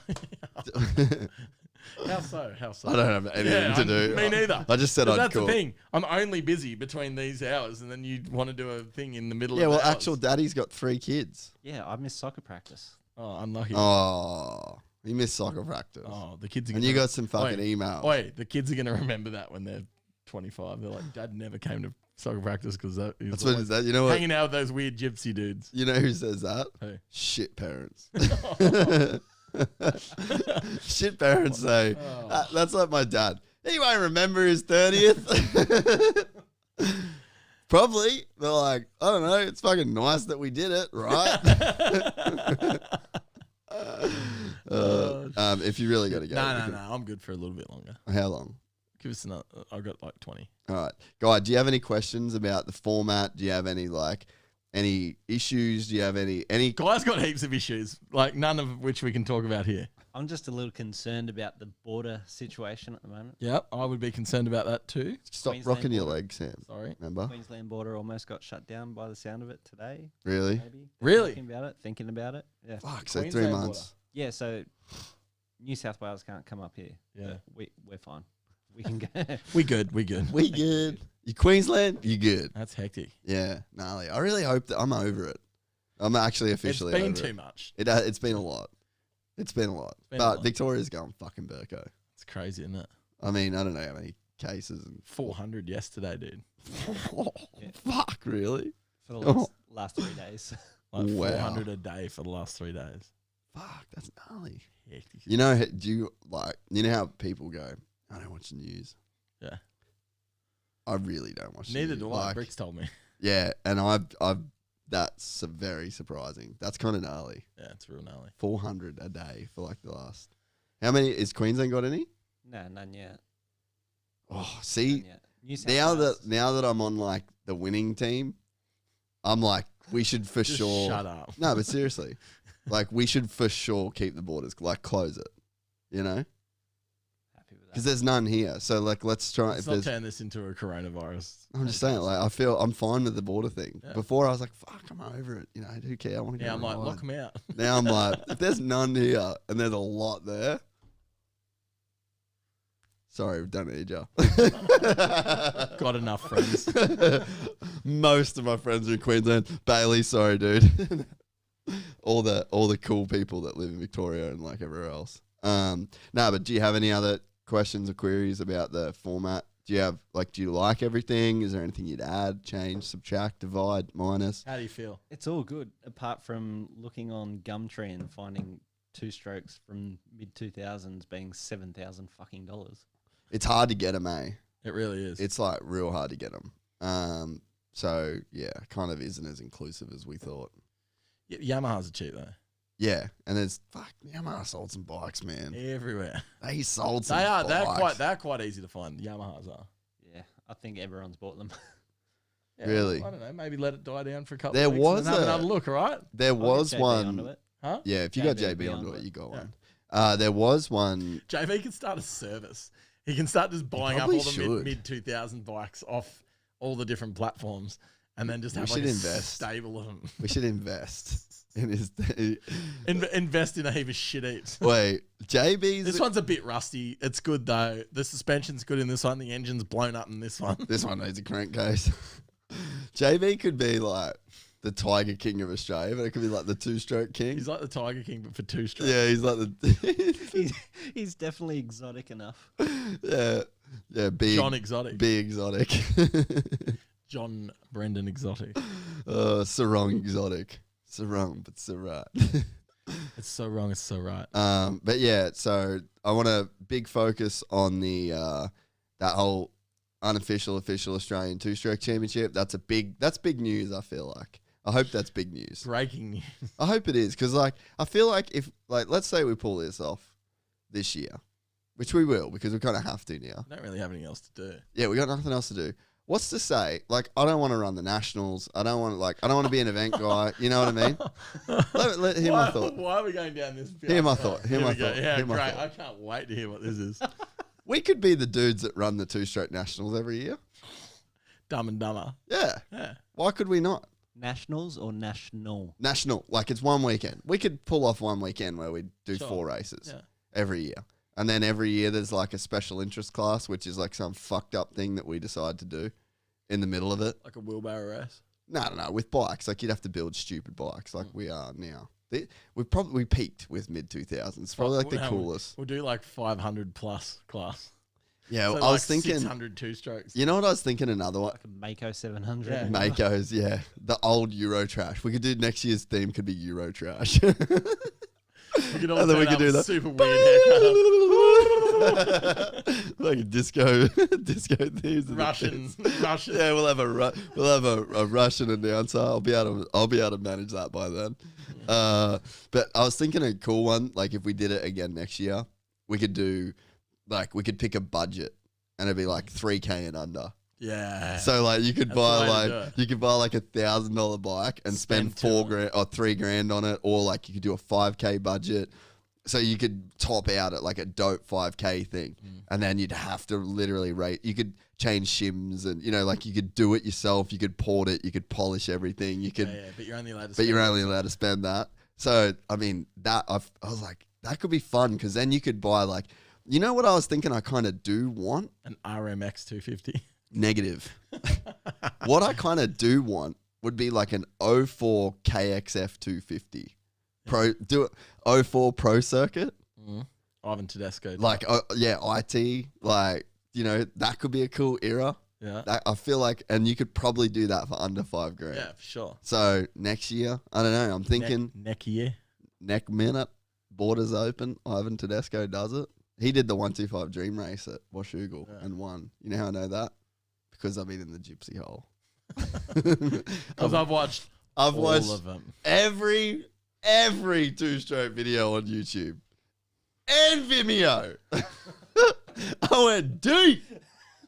How so? I don't have anything to do. Me neither. I just said 'Cause I'd that's call. the thing. I'm only busy between these hours, and then you want to do a thing in the middle Yeah, of well, the hours. actual daddy's got 3 kids. Yeah, I missed soccer practice. Oh, unlucky. Oh, you missed soccer practice. Oh, the kids are And gonna you got some fucking emails. Oi, the kids are going to remember that when they're 25. They're like, Dad never came to soccer practice because he was That's what it is. That. You know what? hanging out with those weird gypsy dudes. You know who says that? Who? Shit parents. Shit parents say. Oh. That's like my dad. He won't remember his 30th. Probably. They're like, I don't know. It's fucking nice that we did it, right? If you really got to go. No. I'm good for a little bit longer. How long? Give us another. I've got like 20. All right. Guy, do you have any questions about the format? Do you have any any issues? Do you have any Guy's got heaps of issues, like none of which we can talk about here. I'm just a little concerned about the border situation at the moment. Yep, I would be concerned about that too. Stop Queensland rocking your border. legs, Sam. Sorry. Remember? Queensland border almost got shut down by the sound of it today. Really? Maybe. Really? Thinking about it. Yeah. Fuck, so 3 Queensland months. Yeah, so New South Wales can't come up here. Yeah. But we're fine. We can go. We good. We good. You Queensland? You good. That's hectic. Yeah, gnarly. I really hope that I'm over it. I'm actually officially It's been over too it. much. It's been a lot. It's been a lot. been a But lot. Victoria's going fucking Burko. It's crazy, isn't it? I mean, I don't know how many cases. And 400 yesterday, dude. Yeah. Fuck, really? For the last 3 days. Like Wow. 400 a day for the last 3 days. Fuck, that's gnarly. Hectic. You know, you know how people go, I don't watch the news. Yeah. I really don't watch the Neither news. do I. Bricks told me. Yeah, and I've that's very surprising. That's kind of gnarly. Yeah, it's real gnarly. 400 a day for like the last. How many is Queensland got any? No, none yet. Oh, see, None yet. New South now Wales. that I'm on like the winning team, I'm like we should for Just sure. shut up. No, but seriously, like we should for sure keep the borders, like close it. You know, Happy with that. because there's none here. So like, let's try. Let's If not there's, turn this into a coronavirus. I'm just saying, like I feel I'm fine with the border thing. Yeah. Before I was like, fuck, I'm over it. You know, who cares? I want to go. Yeah, I'm like, ride. lock them out. Now I'm like, if there's none here and there's a lot there. Sorry, we don't need you. Got enough friends. Most of my friends are in Queensland. Bailey, sorry, dude. all the cool people that live in Victoria and like everywhere else. But do you have any other questions or queries about the format? Do you like everything? Is there anything you'd add, change, subtract, divide, minus? How do you feel? It's all good, apart from looking on Gumtree and finding two strokes from mid 2000s being $7,000 fucking dollars. It's hard to get them, eh? It really is. It's like real hard to get them. So yeah, kind of isn't as inclusive as we thought. Yamahas are cheap though. Yeah, and there's Yamaha sold some bikes, man. Everywhere. They sold some. They are. bikes. They're quite easy to find. Yamahas are. Yeah, I think everyone's bought them. Yeah, Really? I don't know. Maybe let it die down for a couple. There of weeks was and then have a- another look. All right. There I'll get was JB one. onto it. Huh? Yeah, if you got JB JB onto onto it, it. you got Yeah. one. There was one. JV can start a service. He can start just buying up probably all the should. mid 2000 bikes off all the different platforms, and then just We have like should a invest. stable of them. We should invest in his. Invest in a heap of shit heaps. Wait, JB's. This one's a bit rusty. It's good though. The suspension's good in this one. The engine's blown up in this one. This one needs a crankcase. JB could be like the Tiger King of Australia, but it could be like the two-stroke king. He's like the Tiger King, but for two strokes. Yeah, he's like the. He's definitely exotic enough. yeah, big. John Exotic. Big exotic. John Brendan Exotic. Sarong exotic. Sarong, but so right. It's so wrong. It's so right. But yeah, so I want a big focus on the that whole unofficial official Australian two-stroke championship. That's big news. I feel like. I hope that's big news. Breaking news. I hope it is because like I feel like if like let's say we pull this off this year, which we will because we kind of have to now. I don't really have anything else to do. Yeah, we got nothing else to do. What's to say? Like, I don't want to run the nationals. I don't want to be an event guy. You know what I mean? Let hear my thought. Why are we going down this? Hear my path? thought. Here Hear my we go. thought. Yeah, Hear my great. thought. I can't wait to hear what this is. We could be the dudes that run the two-stroke nationals every year. Dumb and Dumber. Yeah. Yeah. Why could we not? Nationals or national? National, like it's one weekend. We could pull off one weekend where we do Sure. 4 races Yeah. every year. And then every year there's like a special interest class, which is like some fucked up thing that we decide to do in the middle of it. Like a wheelbarrow race. No, with bikes. Like you'd have to build stupid bikes like we are now. We peaked with mid-2000s. Probably like the No, coolest. We'll do like 500 plus class. Yeah, So I like was thinking, 600 two strokes. you know what I was thinking? Another one. Like a Mako 700. Yeah. Makos, yeah. The old Euro trash. We could do next year's theme could be Euro trash. We could all And then we turn could out do with that. super weird haircut. Like a disco thieves. Russian. Yeah, we'll have a Russian announcer. I'll be able to manage that by then. But I was thinking a cool one. Like if we did it again next year, we could pick a budget, and it'd be like $3,000 and under. Yeah. So like you could That's buy the way to like do it. you could buy like $1,000 bike and spend Spend $4,000 or $3,000 on it, or like you could do a $5,000 budget. So you could top out at like a dope $5,000 thing, and then you'd have to literally rate. You could change shims, and like you could do it yourself. You could port it. You could polish everything. You could, But you're only allowed to. but you're only allowed to spend that. So I mean that I was like that could be fun, because then you could buy like, what I was thinking I kind of do want. An RMX 250. Negative. What I kind of do want would be like an 04 KXF 250 do it 04 Pro Circuit, Ivan Tedesco. like IT, like that could be a cool era. Yeah. That, I feel like, and you could probably do that for under $5,000. Yeah, for sure. So next year, I don't know. I'm thinking neck year. neck minute, borders open. Ivan Tedesco does it. He did the 125 Dream Race at Washougal and won. You know how I know that? Because I've been in the Gypsy hole. Because I've watched all of them. every two-stroke video on YouTube and Vimeo. I went deep.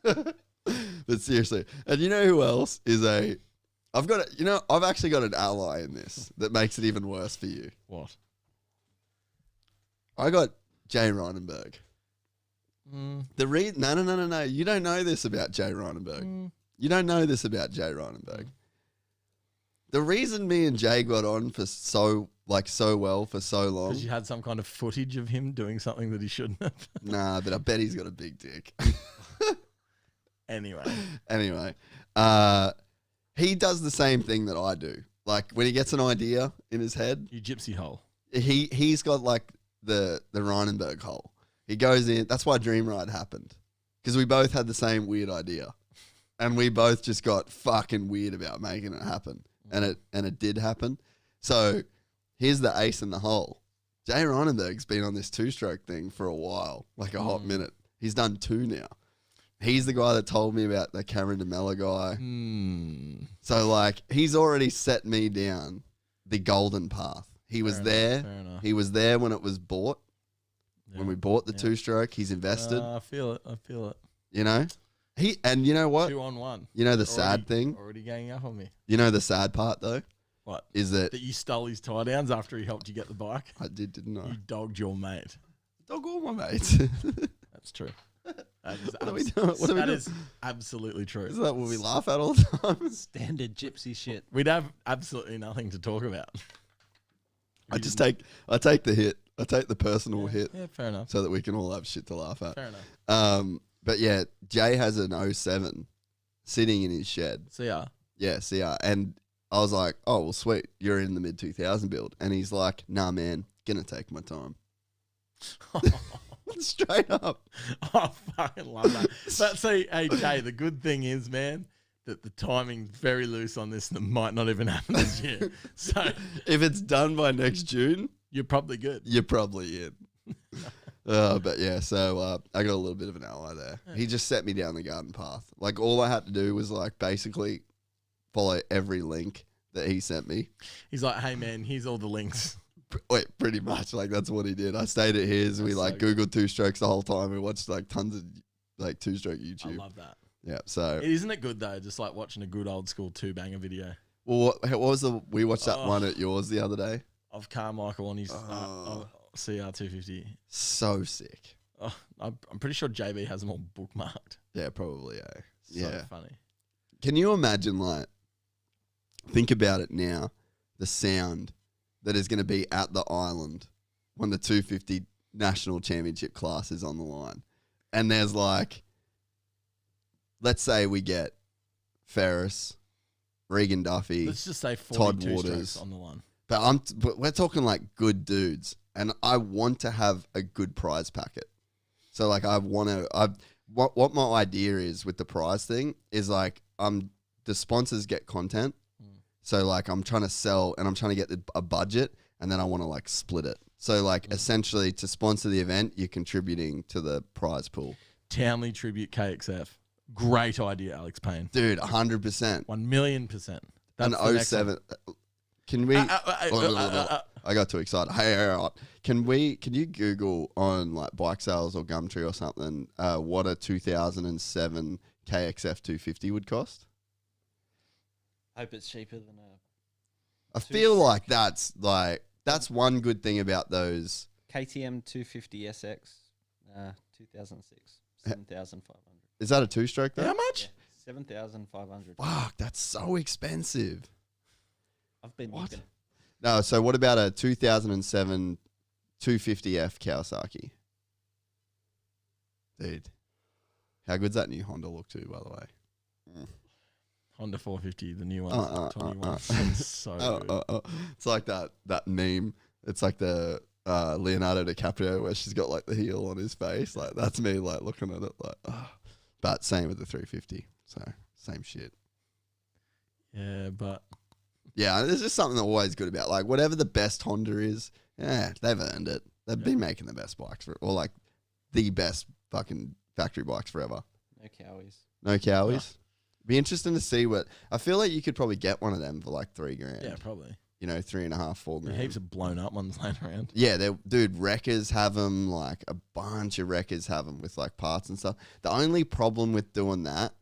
But seriously, and you know who else is I've actually got an ally in this that makes it even worse for you. What? I got Jay Reinenberg. No. You don't know this about Jay Reinenberg. You don't know this about Jay Reinenberg. The reason me and Jay got on for so well for so long. Because you had some kind of footage of him doing something that he shouldn't have. Nah, but I bet he's got a big dick. Anyway, he does the same thing that I do. Like when he gets an idea in his head, you gypsy hole. he's got like the Reinenberg hole. He goes in. That's why Dream Ride happened, because we both had the same weird idea, and we both just got fucking weird about making it happen, and it did happen. So here's the ace in the hole. Jay Reinenberg's been on this two-stroke thing for a while, like a hot minute. He's done 2 now. He's the guy that told me about the Cameron DeMella guy. So like he's already set me down the golden path. He was there. Fair enough. He was there when it was bought. Yeah. When we bought the two-stroke, he's invested. I feel it. And you know what? 2 on 1. You know the sad thing? Already ganging up on me. You know the sad part though? What? Is that That you stole his tie downs after he helped you get the bike? I did, didn't I? You dogged your mate. Dog all my mates. That's true. That is, What are we doing? What are we that doing? is absolutely true. Isn't that what we laugh at all the time? Standard gypsy shit. We'd have absolutely nothing to talk about. I take the hit. I take the personal hit Yeah, fair enough. so that we can all have shit to laugh at. Fair enough. But yeah, Jay has an 07 sitting in his shed. So yeah. Yeah, CR. And I was like, oh, well, sweet. You're in the mid 2000 build. And he's like, nah, man, gonna take my time. Straight up. I fucking love that. But see, hey, Jay, the good thing is, man, that the timing's very loose on this and it might not even happen this year. So If it's done by next June, you're probably good. you're probably in. But yeah, so I got a little bit of an ally there. He just set me down the garden path. Like all I had to do was like basically follow every link that he sent me. He's like, hey, man, here's all the links. Wait, pretty much like that's what he did. I stayed at his. We like Googled two strokes the whole time. We watched like tons of like two stroke YouTube. I love that. Yeah. So Isn't it good though? Just like watching a good old school 2-banger video well, what was we watched that one at yours the other day. of Carmichael on his CR250. So sick. Oh, I'm pretty sure JB has them all bookmarked. Yeah, probably. So funny. Can you imagine like? Think about it now. The sound that is going to be at the island when the 250 national championship class is on the line. And there's like, let's say we get Ferris, Regan Duffy, Let's just say Todd 42 Waters strokes on the line. but we're talking like good dudes. And I want to have a good prize packet. So like what my idea is with the prize thing is like, the sponsors get content. So like I'm trying to sell and I'm trying to get a budget and then I want to like split it So like essentially to sponsor the event, you're contributing to the prize pool. Townley Tribute KXF. Great idea, Alex Payne. Dude, 100%. 1,000,000%. An That's the next 07. Can we? I got too excited. Hey, can you Google on like Bike Sales or Gumtree or something what a 2007 KXF 250 would cost? Hope it's cheaper than I feel like that's one good thing about those. KTM 250 SX 2006 7,500. Is that a two-stroke though? How much? Yeah, 7,500. Fuck, that's so expensive. I've been What? looking. No, so what about a 2007 250F Kawasaki? Dude, how good's that new Honda look too, by the way? Honda 450, the new one. 21. So good. It's like that meme. It's like the Leonardo DiCaprio where she's got like the heel on his face. Like that's me like looking at it like, but same with the 350. So same shit. Yeah, but Yeah, there's just something always good about like whatever the best Honda is. Yeah, they've earned it. They've been making the best bikes or like the best fucking factory bikes forever. No cowies. No cowies. Be interesting to see what. I feel like you could probably get one of them for like $3,000. yeah, probably. You know, 3.5, 4 grand. Heaps of blown up ones laying around. Yeah, dude, wreckers have them. Like a bunch of wreckers have them with like parts and stuff. The only problem with doing that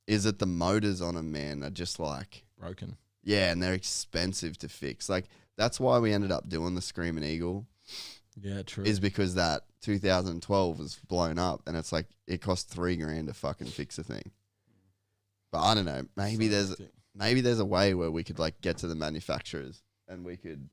is that the motors on them, man, are just like Broken. yeah, and they're expensive to fix. Like that's why we ended up doing the Screaming Eagle. Yeah, true. Is because that 2012 was blown up, and it's like it cost $3,000 to fucking fix the thing. But I don't know. Maybe there's a way where we could like get to the manufacturers and we could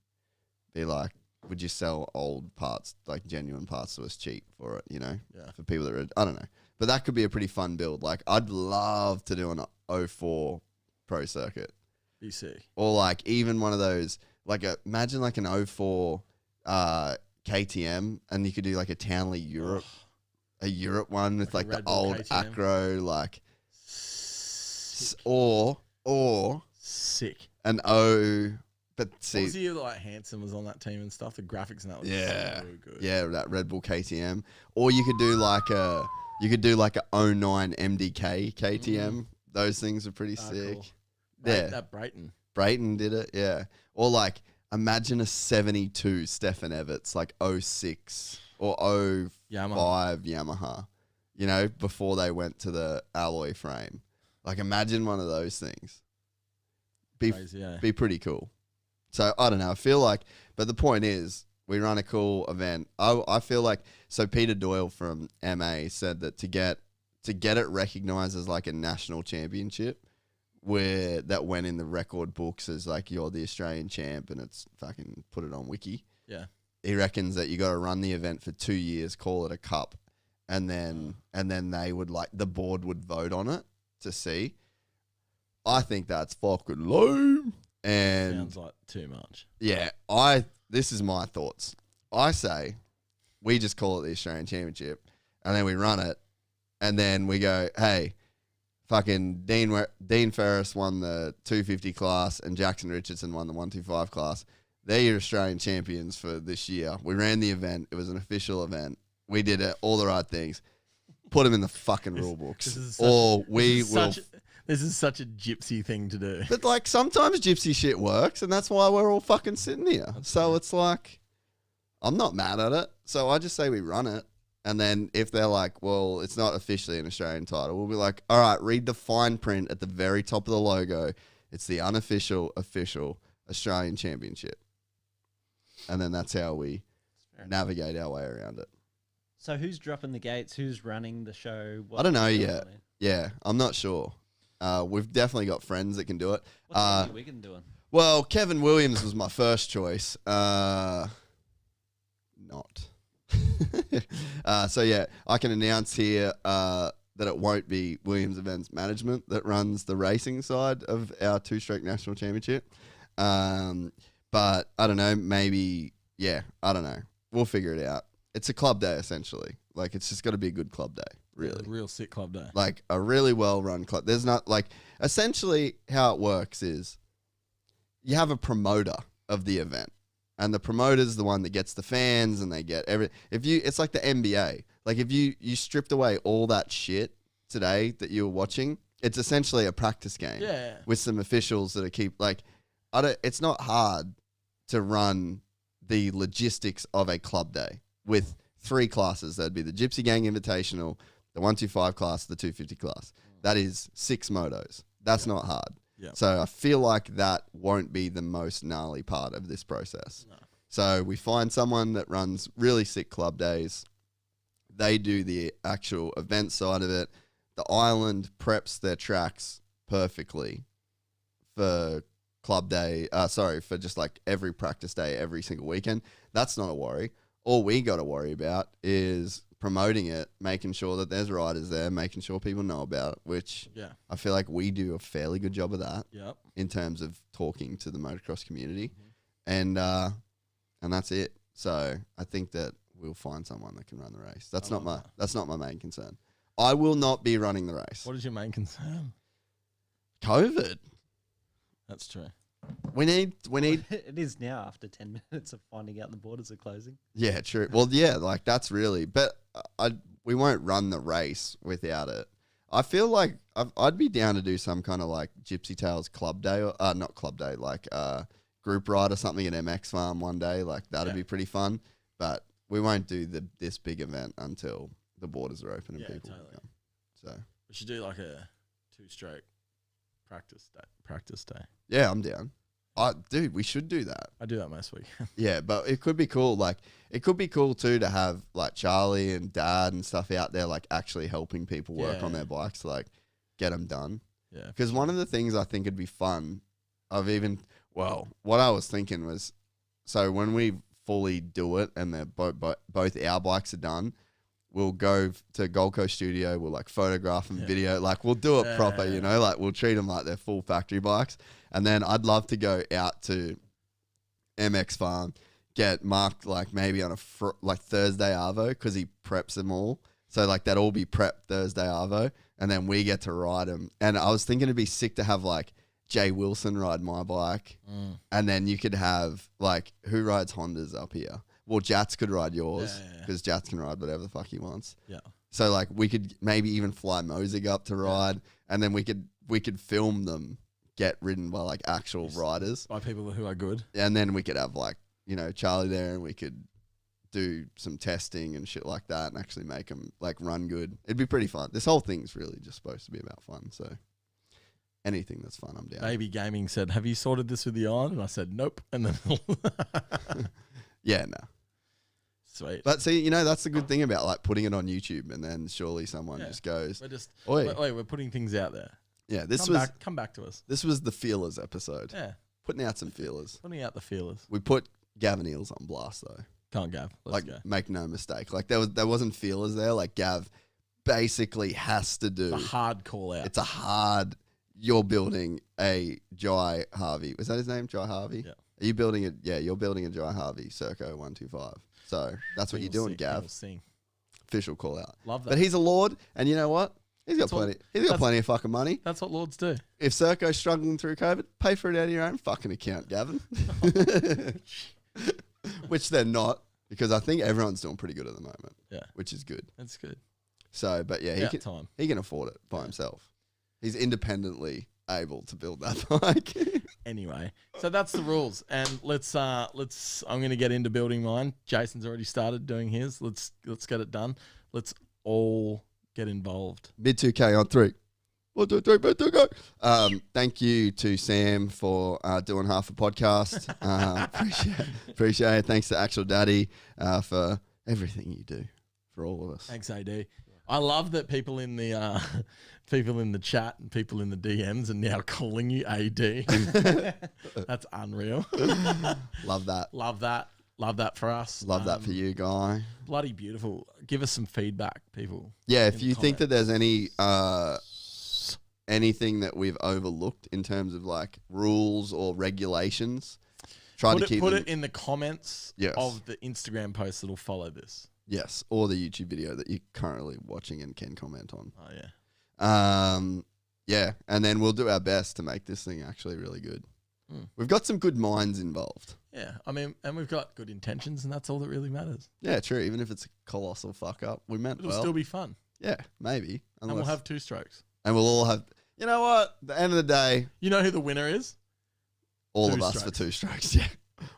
be like, would you sell old parts, like genuine parts to us cheap for it, you know? Yeah. For people that are, I don't know. But that could be a pretty fun build. Like I'd love to do an 04 Pro Circuit. You see. Or like even one of those, like imagine like an 04 KTM and you could do like a Townley Europe, a Europe one with like the old KTM. Acro, like, or Sick. an O, but What see, was the year that like Hanson was on that team and stuff? The graphics and that was yeah, so good. yeah, that Red Bull KTM, or you could do like a 09 MDK KTM. Those things are pretty sick. Cool. Yeah, That Brayton. Brayton did it, yeah. Or like imagine a 72 Stefan Everts, like 06 or 05 Yamaha, you know, before they went to the alloy frame. Like imagine one of those things. Crazy, yeah. Be pretty cool. So I don't know. I feel like, but the point is, we run a cool event. I feel like, so Peter Doyle from MA said that to get it recognized as like a national championship, where that went in the record books as like you're the Australian champ, and it's fucking put it on Wiki. Yeah. He reckons that you got to run the event for 2 years, call it a cup, and then they would like the board would vote on it to see. I think that's fucking lame. And Sounds like too much. yeah, this is my thoughts. I say we just call it the Australian Championship, and then we run it, and then we go, hey, fucking Dean Ferris won the 250 class, and Jackson Richardson won the 125 class. They're your Australian champions for this year. We ran the event. It was an official event. We did it, all the right things. Put them in the fucking rule books. This is such a gypsy thing to do. But like sometimes gypsy shit works, and that's why we're all fucking sitting here. So it's like, I'm not mad at it. So I just say we run it. And then if they're like, well, it's not officially an Australian title, we'll be like, all right, read the fine print at the very top of the logo. It's the unofficial, official Australian Championship. And then that's how we navigate our way around it. So who's dropping the gates? Who's running the show? I don't know yet. Yeah, I'm not sure. We've definitely got friends that can do it. What's Wigan doing? Well, Kevin Williams was my first choice. Not. So yeah, I can announce here that it won't be Williams Events Management that runs the racing side of our two-stroke national championship. But I don't know, maybe, yeah, I don't know. We'll figure it out. It's a club day, essentially. Like, it's just got to be a good club day, really. Yeah, real sick club day. Like, a really well-run club. There's not, like, essentially how it works is you have a promoter of the event. And the promoter's the one that gets the fans and they get it's like the NBA. Like if you stripped away all that shit today that you were watching, it's essentially a practice game. Yeah. With some officials that it's not hard to run the logistics of a club day with 3 classes. That'd be the Gypsy Gang Invitational, the 125 class, the 250 class. That is 6 motos. That's not hard. Yeah. So I feel like that won't be the most gnarly part of this process. No. So we find someone that runs really sick club days. They do the actual event side of it. The island preps their tracks perfectly for club day. For just like every practice day, every single weekend. That's not a worry. All we got to worry about is promoting it, making sure that there's riders there, making sure people know about it, which I feel like we do a fairly good job of that in terms of talking to the motocross community. And that's it. So I think that we'll find someone that can run the race. That's not my main concern. I will not be running the race. What is your main concern? COVID. That's true. We need. It is now after 10 minutes of finding out the borders are closing. Yeah, true. Well, yeah, like that's really. But we won't run the race without it. I feel like I'd be down to do some kind of like Gypsy Tales club day, or not club day, like group ride or something at MX Farm one day. Like that'd be pretty fun. But we won't do this big event until the borders are open and people come. So we should do like a 2-stroke practice day. Yeah, I'm down. Dude, we should do that. I do that most week. Yeah, but it could be cool. Like, it could be cool too to have like Charlie and Dad and stuff out there, like actually helping people work on their bikes, like get them done. Yeah. Because one of the things I think it'd be fun, what I was thinking was, so when we fully do it and both our bikes are done, we'll go to Gold Coast Studio. We'll like photograph and video. Like we'll do it proper, you know. Like we'll treat them like they're full factory bikes. And then I'd love to go out to MX Farm, get Mark like maybe on a Thursday Arvo because he preps them all. So like that all be prepped Thursday Arvo, and then we get to ride them. And I was thinking it'd be sick to have like Jay Wilson ride my bike, and then you could have like who rides Hondas up here. Well, Jats could ride yours because Jats can ride whatever the fuck he wants. Yeah. So like we could maybe even fly Mosig up to ride, and then we could film them get ridden by like actual riders, by people who are good, and then we could have like Charlie there, and we could do some testing and shit like that, and actually make them like run good. It'd be pretty fun. This whole thing's really just supposed to be about fun. So anything that's fun, I'm down. Baby Gaming said, "Have you sorted this with the iron?" And I said, "Nope." And then yeah, no. Sweet. But see, that's the good thing about like putting it on YouTube, and then surely someone just goes, we're putting things out there. Yeah, come back to us. This was the feelers episode. Yeah. Putting out some feelers. Putting out the feelers. We put Gav and Eels on blast though. Can't Gav. Let's go. Make no mistake. Like there wasn't feelers there. Like Gav basically has to do a hard call out. It's a hard. You're building a Jai Harvey. Was that his name? Jai Harvey? Yeah. Are you building it? Yeah, you're building a Jai Harvey Circo 125. So that's what you're doing, Gav. Official call out. Love that. But he's a lord, and you know what? He's got plenty of fucking money. That's what lords do. If Circo's struggling through COVID, pay for it out of your own fucking account, Gavin. Which they're not, because I think everyone's doing pretty good at the moment. Yeah. Which is good. That's good. So, but yeah, he can afford it by himself. He's independently able to build that bike. Anyway, so that's the rules, and let's. I'm going to get into building mine. Jason's already started doing his. Let's get it done. Let's all get involved. MID2K on 3. 1, 2, 3, MID2K. Thank you to Sam for doing half a podcast. Appreciate it. Thanks to Actual Daddy for everything you do for all of us. Thanks, AD. I love that people in the people in the chat and people in the DMs are now calling you AD. That's unreal. Love that. Love that. Love that for us. Love that for you, Guy. Bloody beautiful. Give us some feedback, people. Yeah, if you think that there's any anything that we've overlooked in terms of like rules or regulations, put it in the comments of the Instagram post that'll follow this. Yes, or the YouTube video that you're currently watching and can comment on. Oh, yeah. Yeah, and then we'll do our best to make this thing actually really good. We've got some good minds involved. Yeah, I mean, and we've got good intentions, and that's all that really matters. Yeah, true. Even if it's a colossal fuck up, we meant It'll well. still be fun, Yeah, maybe. and we'll have 2 strokes. And we'll all have. You know what? At the end of the day, You know who the winner is? all 2 of us strokes. for 2 strokes. Yeah,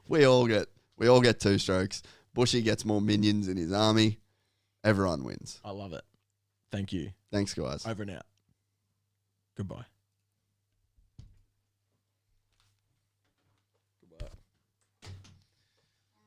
we all get 2 strokes. Bushy gets more minions in his army. Everyone wins. I love it. Thank you. Thanks, guys. Over and out. Goodbye.